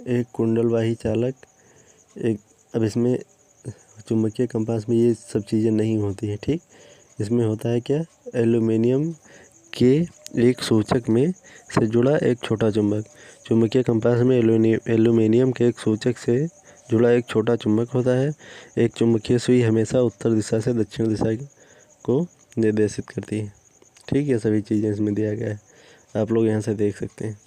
एक कुंडलवाही चालक, एक, अब इसमें चुंबकीय कंपास में ये सब चीज़ें नहीं होती है। ठीक, इसमें होता है क्या, एल्युमिनियम के एक सूचक में से जुड़ा एक छोटा चुंबक। चुंबकीय कंपास में एल्युमिनियम के एक सूचक से जुड़ा एक छोटा चुंबक होता है। एक चुंबकीय सुई हमेशा उत्तर दिशा से दक्षिण दिशा को निर्देशित करती है। ठीक, ये सभी चीज़ें इसमें दिया गया है, आप लोग यहाँ से देख सकते हैं।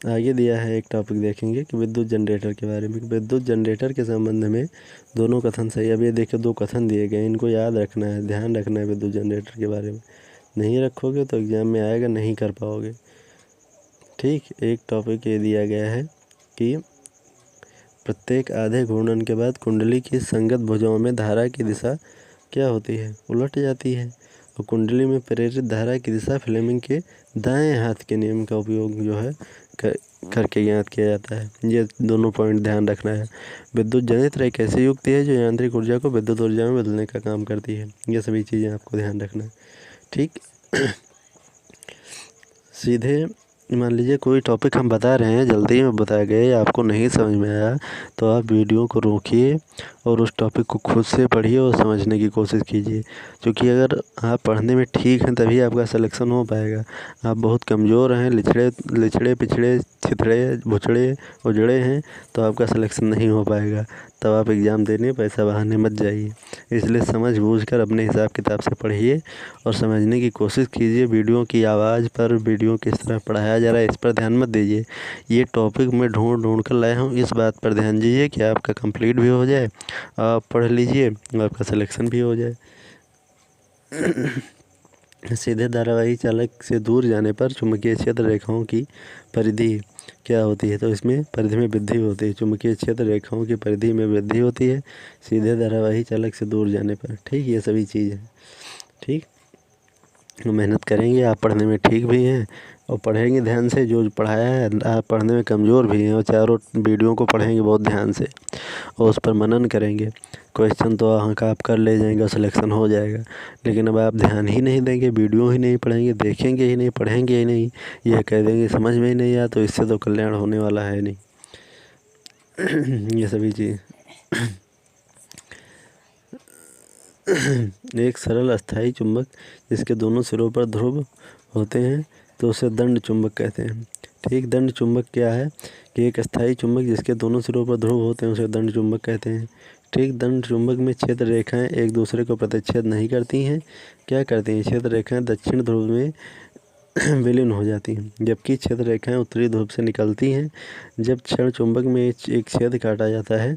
आगे दिया है एक टॉपिक देखेंगे कि विद्युत जनरेटर के बारे में। विद्युत जनरेटर के संबंध में दोनों कथन सही। अब ये देखिए, 2 कथन दिए गए, इनको याद रखना है, ध्यान रखना है विद्युत जनरेटर के बारे में। नहीं रखोगे तो एग्ज़ाम में आएगा, नहीं कर पाओगे। ठीक, एक टॉपिक ये दिया गया है कि प्रत्येक आधे घूर्णन के बाद कुंडली की संगत भुजाओं में धारा की दिशा क्या होती है, उलट जाती है, और कुंडली में प्रेरित धारा की दिशा फ्लेमिंग के दाएं हाथ के नियम का उपयोग जो है करके ज्ञात किया जाता है। ये दोनों पॉइंट ध्यान रखना है। विद्युत जनित्र एक ऐसी युक्ति है जो यांत्रिक ऊर्जा को विद्युत ऊर्जा में बदलने का काम करती है। ये सभी चीज़ें आपको ध्यान रखना है। ठीक, सीधे मान लीजिए कोई टॉपिक हम बता रहे हैं, जल्दी में बताया गया, या आपको नहीं समझ में आया तो आप वीडियो को रोकिए और उस टॉपिक को खुद से पढ़िए और समझने की कोशिश कीजिए, क्योंकि अगर आप पढ़ने में ठीक हैं तभी आपका सिलेक्शन हो पाएगा। आप बहुत कमज़ोर हैं, लिचड़े पिछड़े छितड़े भुचड़े उजड़े हैं, तो आपका सिलेक्शन नहीं हो पाएगा। तब आप एग्ज़ाम देने पैसा बहाने मत जाइए। इसलिए समझ बूझ कर अपने हिसाब किताब से पढ़िए और समझने की कोशिश कीजिए। वीडियो की आवाज़ पर, वीडियो किस तरह पढ़ाया जा रहा है, इस पर ध्यान मत दीजिए। ये टॉपिक मैं ढूंढ कर लाया हूँ, इस बात पर ध्यान दीजिए कि आपका कंप्लीट भी हो जाए, आप पढ़ लीजिए, आपका सिलेक्शन भी हो जाए। सीधे धारावाही चालक से दूर जाने पर चुंबकीय क्षेत्र रेखाओं की परिधि क्या होती है, तो इसमें परिधि में वृद्धि होती है। चुंबकीय क्षेत्र रेखाओं की परिधि में वृद्धि होती है सीधे धारावाही चालक से दूर जाने पर। ठीक, ये सभी चीज़ है। ठीक, मेहनत करेंगे, आप पढ़ने में ठीक भी हैं और पढ़ेंगे ध्यान से, जो पढ़ाया है आप पढ़ने में कमज़ोर भी हैं, और चारों वीडियो को पढ़ेंगे बहुत ध्यान से और उस पर मनन करेंगे। क्वेश्चन तो आप कर ले जाएंगे और सिलेक्शन हो जाएगा। लेकिन अब आप ध्यान ही नहीं देंगे, वीडियो ही नहीं पढ़ेंगे, देखेंगे ही नहीं, पढ़ेंगे ही नहीं, यह कह देंगे समझ में ही नहीं आया, तो इससे तो कल्याण होने वाला है नहीं। ये सभी चीज़। एक सरल अस्थायी चुंबक जिसके दोनों सिरों पर ध्रुव होते हैं तो उसे दंड चुंबक कहते हैं। ठीक, दंड चुंबक क्या है कि एक अस्थायी चुंबक जिसके दोनों सिरों पर ध्रुव होते हैं उसे दंड चुंबक कहते हैं। ठीक, दंड चुंबक में क्षेत्र रेखाएं एक दूसरे को प्रतिच्छेद नहीं करती हैं। क्या करती हैं, क्षेत्र रेखाएं दक्षिण ध्रुव में विलीन हो जाती हैं, जबकि क्षेत्र रेखाएं उत्तरी ध्रुव से निकलती हैं। जब क्षण चुंबक में एक छेद काटा जाता है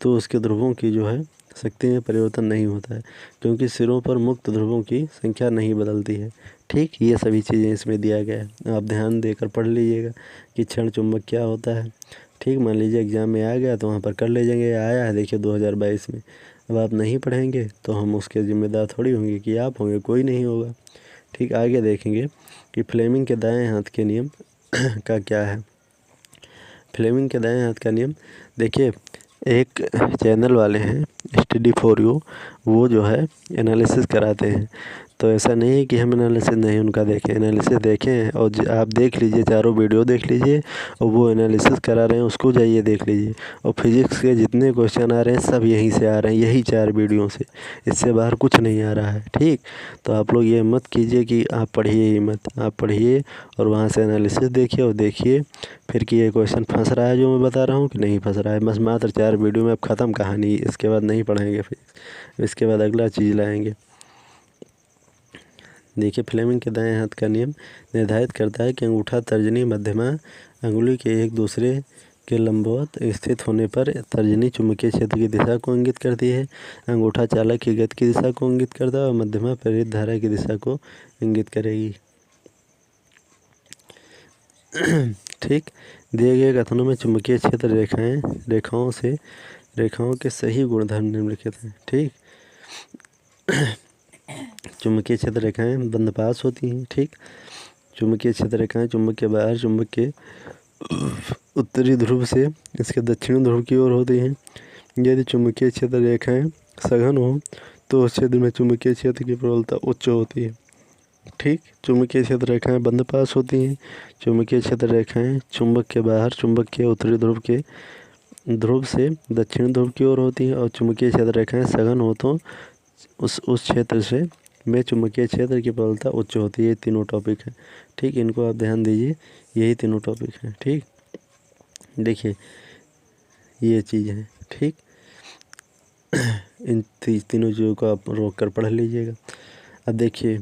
तो उसके ध्रुवों की जो है शक्ति में परिवर्तन नहीं होता है, क्योंकि सिरों पर मुक्त ध्रुवों की संख्या नहीं बदलती है। ठीक, ये सभी चीज़ें इसमें दिया गया है, आप ध्यान देकर पढ़ लीजिएगा कि क्षण चुंबक क्या होता है। ठीक, मान लीजिए एग्ज़ाम में आ गया तो वहाँ पर कर ले जाएंगे, आया है देखिए 2022 में। अब आप नहीं पढ़ेंगे तो हम उसके ज़िम्मेदार थोड़ी होंगे कि आप होंगे, कोई नहीं होगा। ठीक, आगे देखेंगे कि फ्लेमिंग के दाएँ हाथ के नियम का क्या है। फ्लेमिंग के दाएँ हाथ का नियम देखिए, एक चैनल वाले हैं स्टडी फॉर यू, वो जो है एनालिसिस कराते हैं। तो ऐसा नहीं है कि हम एनालिसिस नहीं उनका देखें, एनालिसिस देखें हैं। और आप देख लीजिए, चारों वीडियो देख लीजिए और वो एनालिसिस करा रहे हैं उसको जाइए देख लीजिए। और फिजिक्स के जितने क्वेश्चन आ रहे हैं सब यहीं से आ रहे हैं, यही 4 वीडियो से, इससे बाहर कुछ नहीं आ रहा है। ठीक, तो आप लोग ये मत कीजिए कि आप पढ़िए ही मत, आप पढ़िए और वहाँ से एनालिसिस देखिए और देखिए फिर कि ये क्वेश्चन फंस रहा है जो मैं बता रहा हूँ कि नहीं फंस रहा है। बस मात्र 4 वीडियो में अब ख़त्म कहानी, इसके बाद नहीं पढ़ेंगे फिर इसके बाद अगला चीज़ लाएंगे। देखिए, फ्लेमिंग के दाएं हाथ का नियम निर्धारित करता है कि अंगूठा तर्जनी मध्यमा अंगुली के एक दूसरे के लंबवत स्थित होने पर तर्जनी चुंबकीय क्षेत्र की दिशा को इंगित करती है, अंगूठा चालक की गति की दिशा को इंगित करता है और मध्यमा प्रेरित धारा की दिशा को इंगित करेगी। ठीक, दिए गए कथनों में चुंबकीय क्षेत्र रेखाओं के सही गुणधर्म निम्नलिखित हैं। ठीक, चुंबकीय क्षेत्र रेखाएं बंदपास होती हैं। ठीक, चुंबकीय क्षेत्र रेखाएं चुंबक के बाहर चुंबक के उत्तरी ध्रुव से इसके दक्षिणी ध्रुव की ओर होती हैं। यदि चुंबकीय क्षेत्र रेखाएं सघन हो तो उस क्षेत्र में चुंबकीय क्षेत्र की प्रबलता उच्च होती है। ठीक, चुंबकीय क्षेत्र रेखाएं बंदपास होती हैं। चुंबकीय क्षेत्र रेखाएं चुंबक के बाहर चुंबक के उत्तरी ध्रुव से दक्षिणी ध्रुव की ओर होती हैं और चुंबकीय क्षेत्र रेखाएं सघन हो तो उस क्षेत्र से में चुंबकीय क्षेत्र की प्रबलता उच्च होती है। ये तीनों टॉपिक हैं। ठीक, इनको आप ध्यान दीजिए, यही तीनों टॉपिक हैं। ठीक, देखिए ये चीज़ है। ठीक, इन तीनों चीज़ों को आप रोक कर पढ़ लीजिएगा। अब देखिए,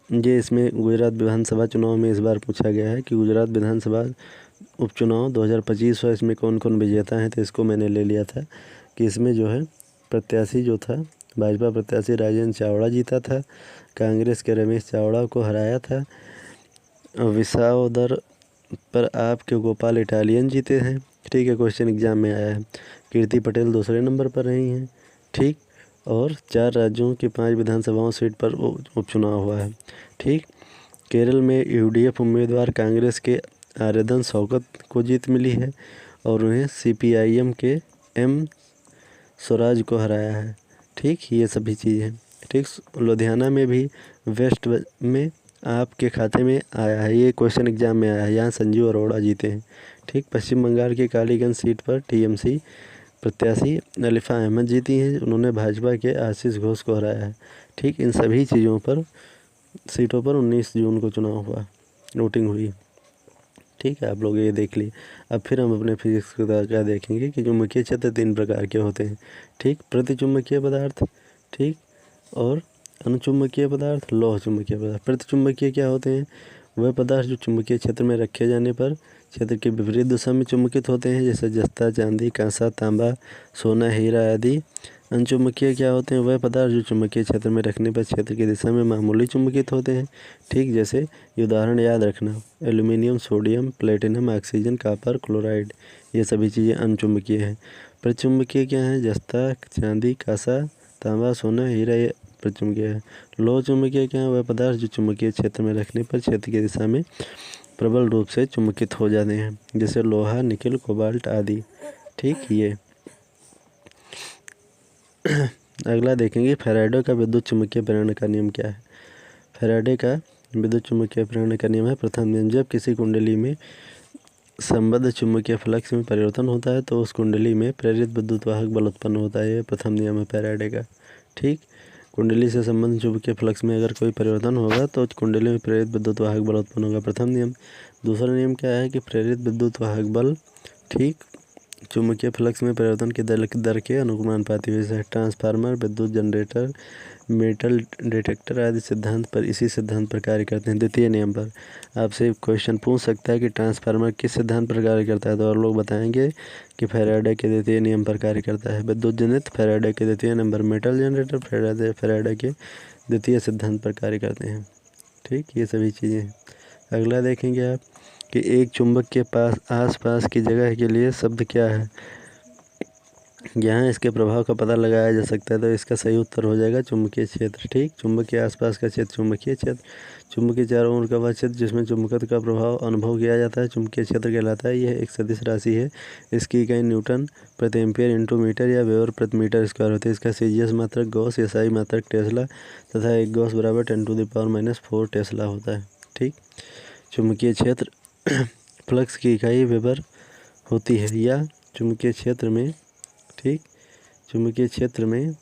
ये इसमें गुजरात विधानसभा चुनाव में इस बार पूछा गया है कि गुजरात विधानसभा उपचुनाव 2025 और इसमें कौन कौन विजेता हैं। तो इसको मैंने ले लिया था कि इसमें जो है प्रत्याशी जो था, भाजपा प्रत्याशी राजेंद्र चावड़ा जीता था, कांग्रेस के रमेश चावड़ा को हराया था, विसावदर पर आपके गोपाल इटालियन जीते हैं। ठीक है, क्वेश्चन एग्जाम में आया है। कीर्ति पटेल दूसरे नंबर पर रही हैं। ठीक, और 4 राज्यों की 5 विधानसभाओं सीट पर उपचुनाव हुआ है। ठीक, केरल में यूडीएफ उम्मीदवार कांग्रेस के आवेदन शौकत को जीत मिली है और उन्हें सीपीआईएम के एम स्वराज को हराया है। ठीक, ये सभी चीज़ें। ठीक, लुधियाना में भी वेस्ट में आपके खाते में आया है, ये क्वेश्चन एग्जाम में आया है, यहाँ संजीव अरोड़ा जीते हैं। ठीक, पश्चिम बंगाल की कालीगंज सीट पर टीएमसी प्रत्याशी अलिफा अहमद जीती हैं, उन्होंने भाजपा के आशीष घोष को हराया है। ठीक, इन सभी सीटों पर 19 जून को चुनाव हुआ, वोटिंग हुई। ठीक है, आप लोग ये देख लिए। अब फिर हम अपने फिजिक्स का क्या देखेंगे कि चुंबकीय क्षेत्र 3 प्रकार के होते हैं। ठीक, प्रतिचुंबकीय पदार्थ, ठीक, और अनुचुंबकीय पदार्थ, लौह चुंबकीय पदार्थ। प्रतिचुंबकीय क्या होते हैं? वह पदार्थ जो चुंबकीय क्षेत्र में रखे जाने पर क्षेत्र के विपरीत दिशा में चुंबकित होते हैं, जैसे जस्ता, चांदी, कांसा, तांबा, सोना, हीरा आदि। अनुचुंबकीय क्या होते हैं? वह पदार्थ जो चुंबकीय क्षेत्र में रखने पर क्षेत्र की दिशा में मामूली चुंबकित होते हैं। ठीक, जैसे ये उदाहरण याद रखना, aluminium, sodium, platinum, oxygen, copper, chloride, ये सभी चीज़ें अनुचुंबकीय हैं। प्रतिचुंबकीय क्या हैं? जस्ता, चांदी, कांसा, तांबा, सोना, हीरा, ये प्रतिचुंबकीय है। लौह चुंबकीय क्या है? वह पदार्थ जो चुंबकीय क्षेत्र में रखने पर क्षेत्र की दिशा में प्रबल रूप से चुंबकित हो जाते हैं, जैसे लोहा, निकेल, कोबाल्ट आदि। ठीक, ये अगला देखेंगे फैराडे का विद्युत चुम्बकीय प्रेरण का नियम क्या है। फैराडे का विद्युत चुम्बकीय प्रेरण का नियम है, प्रथम नियम, जब किसी कुंडली में संबद्ध चुंबकीय फ्लक्स में परिवर्तन होता है तो उस कुंडली में प्रेरित विद्युत वाहक बल उत्पन्न होता है। यह प्रथम नियम है फैराडे का। ठीक, कुंडली से संबंधित चुंबकीय फ्लक्स में अगर कोई परिवर्तन होगा तो कुंडली में प्रेरित विद्युत वाहक बल उत्पन्न होगा, प्रथम नियम। दूसरा नियम क्या है कि प्रेरित विद्युत वाहक बल, ठीक, चुंबकीय फ्लक्स में परिवर्तन के दर के अनुमानुपाती है। ट्रांसफार्मर, विद्युत जनरेटर, मेटल डिटेक्टर आदि इसी सिद्धांत पर कार्य करते हैं। द्वितीय नियम पर आपसे क्वेश्चन पूछ सकता है कि ट्रांसफार्मर किस सिद्धांत पर कार्य करता है, तो और लोग बताएंगे कि फैराडे के द्वितीय नियम पर कार्य करता है। विद्युत जनित फैराडे के द्वितीय नंबर, मेटल जनरेटर फैराडे के द्वितीय सिद्धांत पर कार्य करते हैं। ठीक, ये सभी चीज़ें। अगला देखेंगे आप कि एक चुंबक के आसपास की जगह के लिए शब्द क्या है। यहाँ इसके प्रभाव का पता लगाया जा सकता है, तो इसका सही उत्तर हो जाएगा चुंबकीय क्षेत्र। ठीक, चुंबक के आसपास का क्षेत्र चुंबकीय क्षेत्र, चुंबक के चारों ओर का वह क्षेत्र जिसमें चुंबकत्व का प्रभाव अनुभव किया जाता है चुंबकीय क्षेत्र कहलाता है। यह एक सदिश राशि है। इसकी इकाई न्यूटन प्रति एम्पियर इंटू मीटर या वेबर प्रति मीटर स्क्वायर होती है। इसका सीजीएस मात्रक गॉस, एसआई मात्रक टेस्ला तथा एक गॉस बराबर 10⁻⁻⁴ टेस्ला होता है। ठीक, चुंबकीय क्षेत्र फ्लक्स की इकाई वेबर होती है या चुंबकीय क्षेत्र में, ठीक, चुंबकीय क्षेत्र में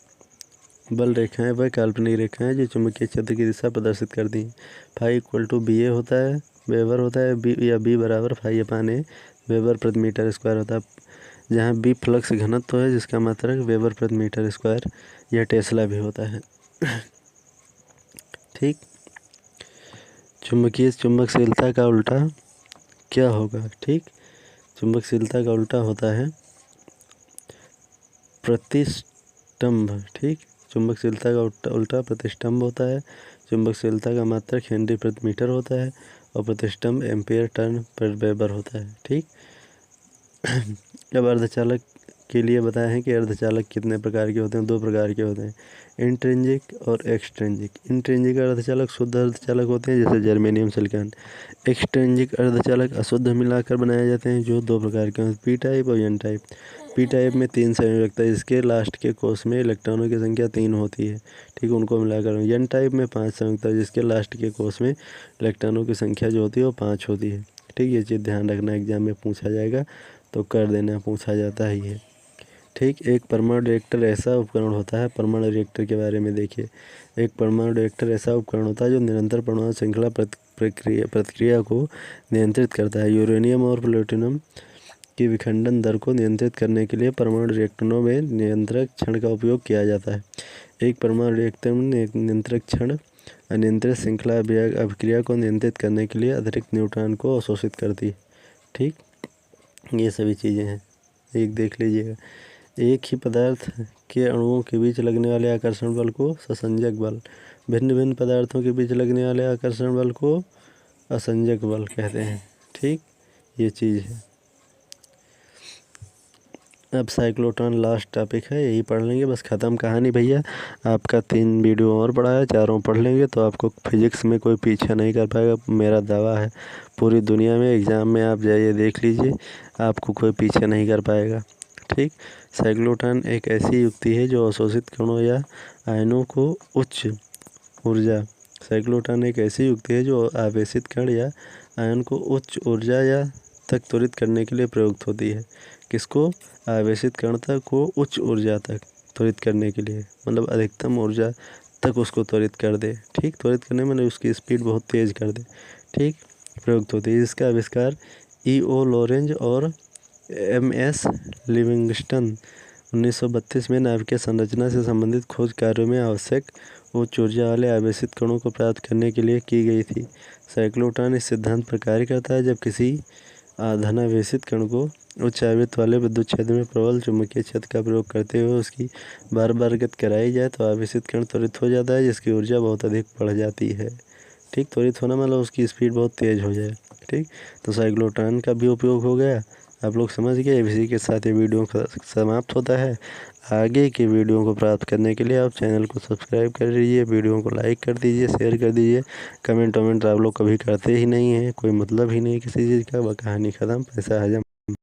बल रेखाएं व काल्पनिक रेखाएं जो चुंबकीय क्षेत्र की दिशा प्रदर्शित करती हैं। फाई इक्वल टू बी ए होता है, वेबर होता है, बी या बी बराबर फाई अपान ए वेबर प्रति मीटर स्क्वायर होता है। जहाँ बी फ्लक्स घनत्व है जिसका मात्रक वेबर प्रति मीटर स्क्वायर या टेस्ला भी होता है। ठीक, चुंबकशीलता का उल्टा क्या होगा? ठीक, चुंबकशीलता का उल्टा होता है प्रतिष्ठंभ। ठीक, चुंबकशीलता का उल्टा प्रतिष्ठंभ होता है। चुंबकशीलता का मात्रक हेनरी प्रति मीटर होता है और प्रतिष्ठंभ एम्पियर टर्न पर वेबर होता है। ठीक, अब अर्धचालक के लिए बताया है कि अर्धचालक कितने प्रकार के होते हैं। 2 प्रकार के होते हैं, इंट्रिंसिक और एक्सट्रिंसिक। इंट्रिंसिक अर्धचालक शुद्ध अर्धचालक होते हैं जैसे जर्मेनियम सिलिकॉन। एक्सट्रिंसिक अर्धचालक अशुद्ध मिलाकर बनाए जाते हैं जो 2 प्रकार के होते हैं, पी टाइप और एन टाइप। पी टाइप में 3 संयोजकता है जिसके लास्ट के कोष में इलेक्ट्रॉनों की संख्या 3 होती है। ठीक, उनको मिलाकर। एन टाइप में 5 संयोजकता है जिसके लास्ट के कोष में इलेक्ट्रॉनों की संख्या जो होती है वो 5 होती है। ठीक, ये चीज़ ध्यान रखना, एग्जाम में पूछा जाएगा तो कर देना, पूछा जाता है ये। ठीक, एक परमाणु रिएक्टर ऐसा उपकरण होता है, परमाणु रिएक्टर के बारे में देखिए। एक परमाणु रिएक्टर ऐसा उपकरण होता है जो निरंतर परमाणु श्रृंखला प्रतिक्रिया को नियंत्रित करता है। यूरेनियम और प्लूटोनियम की विखंडन दर को नियंत्रित करने के लिए परमाणु रिएक्टरों में नियंत्रक क्षण का उपयोग किया जाता है। एक परमाणु रिएक्टर में नियंत्रक क्षण अनियंत्रित श्रृंखला अभिक्रिया को नियंत्रित करने के लिए अतिरिक्त न्यूट्रॉन को अवशोषित करती है। ठीक, ये सभी चीज़ें हैं, एक देख लीजिएगा। एक ही पदार्थ के अणुओं के बीच लगने वाले आकर्षण बल को ससंजक बल, भिन्न भिन्न पदार्थों के बीच लगने वाले आकर्षण बल को असंजक बल कहते हैं। ठीक, ये चीज़ है। अब साइक्लोट्रॉन लास्ट टॉपिक है, यही पढ़ लेंगे, बस ख़त्म कहानी भैया। आपका 3 वीडियो और पढ़ा है, चारों पढ़ लेंगे तो आपको फिजिक्स में कोई पीछा नहीं कर पाएगा, मेरा दावा है। पूरी दुनिया में एग्ज़ाम में आप जाइए देख लीजिए, आपको कोई पीछे नहीं कर पाएगा। ठीक, साइक्लोट्रॉन एक ऐसी युक्ति है जो अवशोषित कणों या आयनों को उच्च ऊर्जा साइक्लोट्रॉन एक ऐसी युक्ति है जो आवेशित कण या आयन को उच्च ऊर्जा या तक त्वरित करने के लिए प्रयुक्त होती है। किसको? आवेशित कण तक को उच्च ऊर्जा तक त्वरित करने के लिए, मतलब अधिकतम ऊर्जा तक उसको त्वरित कर दे। ठीक, त्वरित करने में उसकी स्पीड बहुत तेज़ कर दे। ठीक, प्रयुक्त होती है। इसका आविष्कार E.O. लॉरेंज और M.S. लिविंगस्टन 1932 में नाभिकीय संरचना से संबंधित खोज कार्यों में आवश्यक उच्च ऊर्जा वाले आवेशित कणों को प्राप्त करने के लिए की गई थी। साइक्लोट्रॉन इस सिद्धांत पर कार्य करता है, जब किसी धनावेशित कण को उच्च आवेश वाले विद्युत क्षेत्र में प्रबल चुंबकीय क्षेत्र का प्रयोग करते हुए उसकी बार बार गति कराई जाए तो आवेशित कण त्वरित हो जाता है जिसकी ऊर्जा बहुत अधिक बढ़ जाती है। ठीक, त्वरित होना मतलब उसकी स्पीड बहुत तेज़ हो जाए। ठीक, तो साइक्लोट्रॉन का भी उपयोग हो गया, आप लोग समझ गए। इसी के साथ ये वीडियो समाप्त होता है। आगे के वीडियो को प्राप्त करने के लिए आप चैनल को सब्सक्राइब कर लीजिए, वीडियो को लाइक कर दीजिए, शेयर कर दीजिए। कमेंट आप लोग कभी करते ही नहीं हैं, कोई मतलब ही नहीं किसी चीज़ का। वह कहानी ख़त्म, पैसा हजम।